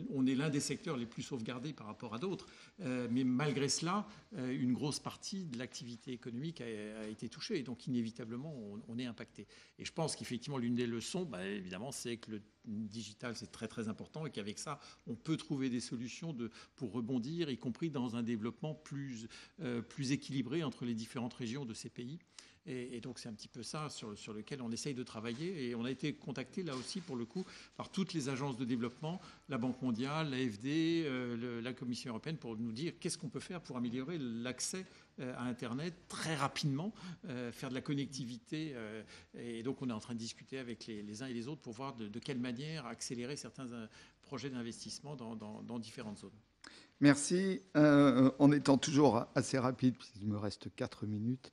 on est l'un des secteurs les plus sauvegardés par rapport à d'autres. Mais malgré cela, une grosse partie de l'activité économique a été touchée. Et donc, inévitablement, on est impacté. Et je pense qu'effectivement, l'une des leçons, évidemment, c'est que le digital, c'est très, très important et qu'avec ça, on peut trouver des solutions pour rebondir, y compris dans un développement plus équilibré entre les différentes régions de ces pays. Et donc, c'est un petit peu ça sur lequel on essaye de travailler. Et on a été contacté, là aussi, pour le coup, par toutes les agences de développement, la Banque mondiale, l'AFD, la Commission européenne, pour nous dire qu'est-ce qu'on peut faire pour améliorer l'accès à Internet très rapidement, faire de la connectivité. Et donc, on est en train de discuter avec les uns et les autres pour voir de quelle manière accélérer certains projets d'investissement dans différentes zones. Merci. En étant toujours assez rapide, puisqu'il me reste 4 minutes.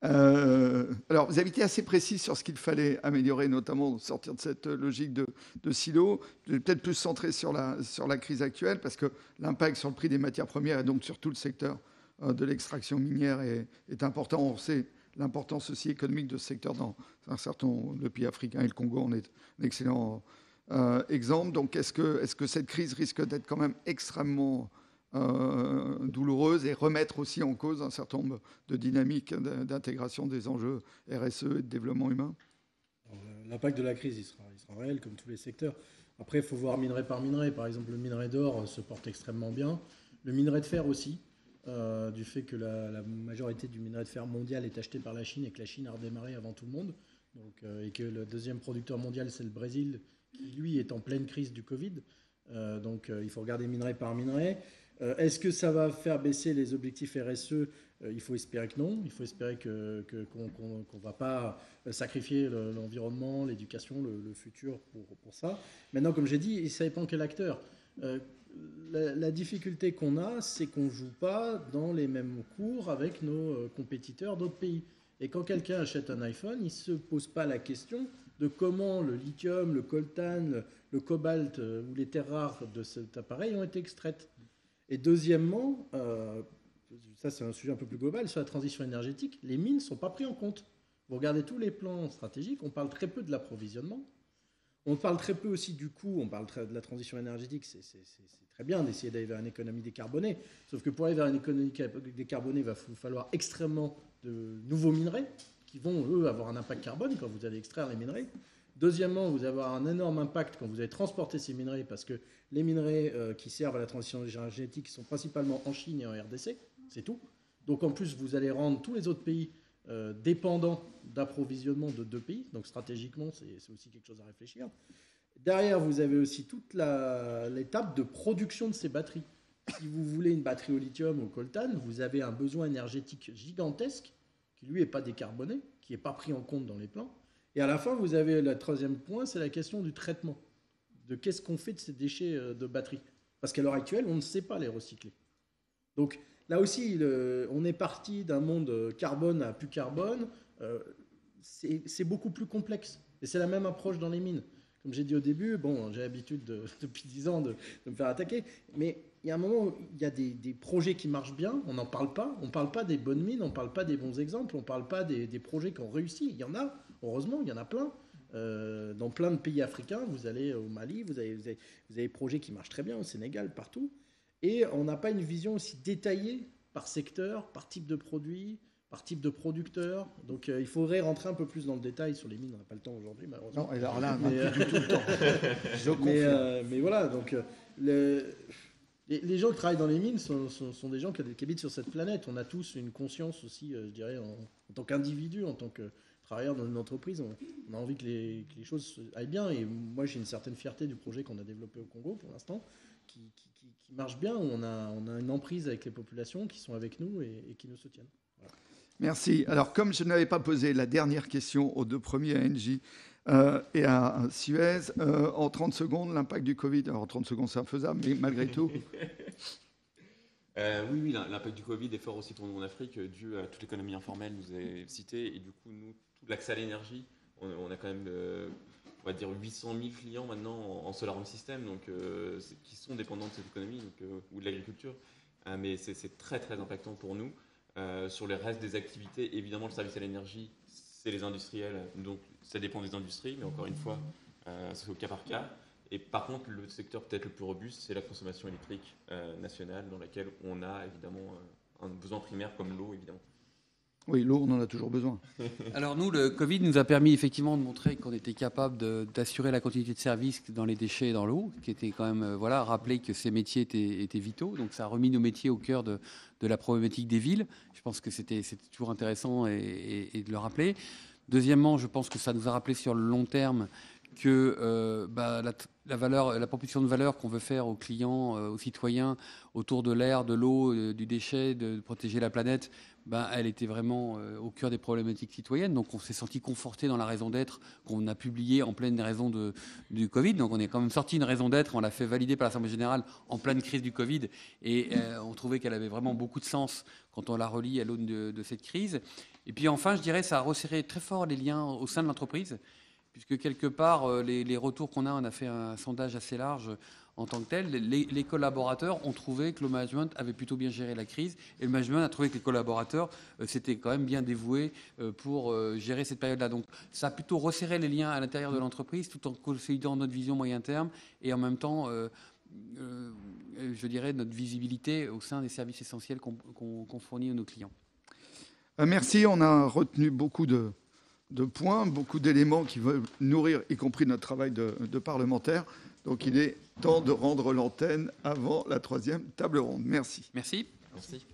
Alors, vous avez été assez précis sur ce qu'il fallait améliorer, notamment sortir de cette logique de silo. Je vais peut-être plus centrer sur la crise actuelle, parce que l'impact sur le prix des matières premières et donc sur tout le secteur de l'extraction minière est important. On sait l'importance aussi économique de ce secteur dans un certain nombre de pays africains, et le Congo en est un excellent exemple. Donc est-ce que cette crise risque d'être quand même extrêmement douloureuse et remettre aussi en cause un certain nombre de dynamiques d'intégration des enjeux RSE et de développement humain? L'impact de la crise, il sera réel comme tous les secteurs. Après, il faut voir minerai par minerai. Par exemple, le minerai d'or se porte extrêmement bien. Le minerai de fer aussi, du fait que la majorité du minerai de fer mondial est acheté par la Chine et que la Chine a redémarré avant tout le monde. Donc, et que le deuxième producteur mondial, c'est le Brésil, qui lui est en pleine crise du Covid. Donc, il faut regarder minerai par minerai. Est-ce que ça va faire baisser les objectifs RSE? Il faut espérer que non. Il faut espérer qu'on ne va pas sacrifier l'environnement, l'éducation, le futur pour ça. Maintenant, comme j'ai dit, ça dépend quel acteur. La difficulté qu'on a, c'est qu'on ne joue pas dans les mêmes cours avec nos compétiteurs d'autres pays. Et quand quelqu'un achète un iPhone, il ne se pose pas la question de comment le lithium, le coltan, le cobalt ou les terres rares de cet appareil ont été extraites. Et deuxièmement, ça c'est un sujet un peu plus global, sur la transition énergétique, les mines ne sont pas prises en compte. Vous regardez tous les plans stratégiques, on parle très peu de l'approvisionnement. On parle très peu aussi du coût, on parle de la transition énergétique, c'est très bien d'essayer d'aller vers une économie décarbonée, sauf que pour aller vers une économie décarbonée, il va falloir extrêmement de nouveaux minerais qui vont, eux, avoir un impact carbone quand vous allez extraire les minerais. Deuxièmement, vous allez avoir un énorme impact quand vous allez transporter ces minerais, parce que les minerais qui servent à la transition énergétique sont principalement en Chine et en RDC, c'est tout. Donc en plus, vous allez rendre tous les autres pays dépendants d'approvisionnement de deux pays, donc stratégiquement, c'est aussi quelque chose à réfléchir. Derrière, vous avez aussi toute l'étape de production de ces batteries. Si vous voulez une batterie au lithium ou au coltan, vous avez un besoin énergétique gigantesque qui, lui, n'est pas décarboné, qui n'est pas pris en compte dans les plans. Et à la fin, vous avez le troisième point, c'est la question du traitement. De qu'est-ce qu'on fait de ces déchets de batterie? Parce qu'à l'heure actuelle, on ne sait pas les recycler. Donc là aussi, on est parti d'un monde carbone à plus carbone. C'est beaucoup plus complexe. Et c'est la même approche dans les mines. Comme j'ai dit au début, bon, j'ai l'habitude depuis 10 ans de me faire attaquer, mais il y a un moment où il y a des projets qui marchent bien, on n'en parle pas. On ne parle pas des bonnes mines, on ne parle pas des bons exemples, on ne parle pas des projets qui ont réussi. Il y en a, heureusement, il y en a plein. Dans plein de pays africains, vous allez au Mali, vous avez des projets qui marchent très bien, au Sénégal, partout. Et on n'a pas une vision aussi détaillée par secteur, par type de produit, par type de producteur. Donc il faudrait rentrer un peu plus dans le détail sur les mines. On n'a pas le temps aujourd'hui, malheureusement. Non, alors là, on n'a plus du tout le temps. Mais voilà, donc les gens qui travaillent dans les mines sont des gens qui habitent sur cette planète. On a tous une conscience aussi, je dirais, en tant qu'individu, en tant que travailleur dans une entreprise. On a envie que les choses aillent bien. Et moi, j'ai une certaine fierté du projet qu'on a développé au Congo pour l'instant, qui marche bien. On a une emprise avec les populations qui sont avec nous et qui nous soutiennent. Voilà. Merci. Alors, comme je n'avais pas posé la dernière question aux deux premiers, à Engie et à Suez, en 30 secondes, l'impact du Covid. Alors, 30 secondes, c'est infaisable, mais malgré tout. Oui, l'impact du Covid est fort aussi pour nous en Afrique, dû à toute l'économie informelle, vous avez cité, et du coup, nous, tout l'accès à l'énergie, on a quand même, on va dire, 800 000 clients maintenant en Solar Home System, donc, qui sont dépendants de cette économie ou de l'agriculture, mais c'est très, très impactant pour nous. Sur le reste des activités, évidemment, le service à l'énergie, c'est les industriels, donc ça dépend des industries, mais encore une fois, c'est au cas par cas. Et par contre, le secteur peut-être le plus robuste, c'est la consommation électrique nationale, dans laquelle on a évidemment un besoin primaire comme l'eau, évidemment. Oui, l'eau, on en a toujours besoin. Alors nous, le Covid nous a permis effectivement de montrer qu'on était capable d'assurer la continuité de service dans les déchets et dans l'eau, qui était quand même, rappeler que ces métiers étaient vitaux. Donc ça a remis nos métiers au cœur de la problématique des villes. Je pense que c'était toujours intéressant et de le rappeler. Deuxièmement, je pense que ça nous a rappelé sur le long terme que la proposition de valeur qu'on veut faire aux clients, aux citoyens, autour de l'air, de l'eau, du déchet, de protéger la planète, elle était vraiment au cœur des problématiques citoyennes. Donc on s'est senti conforté dans la raison d'être qu'on a publiée en pleine raison du Covid. Donc on est quand même sorti une raison d'être, on l'a fait valider par l'Assemblée générale en pleine crise du Covid. Et on trouvait qu'elle avait vraiment beaucoup de sens quand on la relie à l'aune de cette crise. Et puis enfin, je dirais, ça a resserré très fort les liens au sein de l'entreprise. puisque quelque part, les retours qu'on a, on a fait un sondage assez large en tant que tel, les collaborateurs ont trouvé que le management avait plutôt bien géré la crise, et le management a trouvé que les collaborateurs s'étaient quand même bien dévoués pour gérer cette période-là. Donc ça a plutôt resserré les liens à l'intérieur de l'entreprise, tout en consolidant notre vision moyen terme, et en même temps, je dirais, notre visibilité au sein des services essentiels qu'on fournit à nos clients. Merci, on a retenu beaucoup de points, beaucoup d'éléments qui veulent nourrir, y compris notre travail de parlementaire. Donc il est temps de rendre l'antenne avant la 3e table ronde. Merci. Merci. Merci.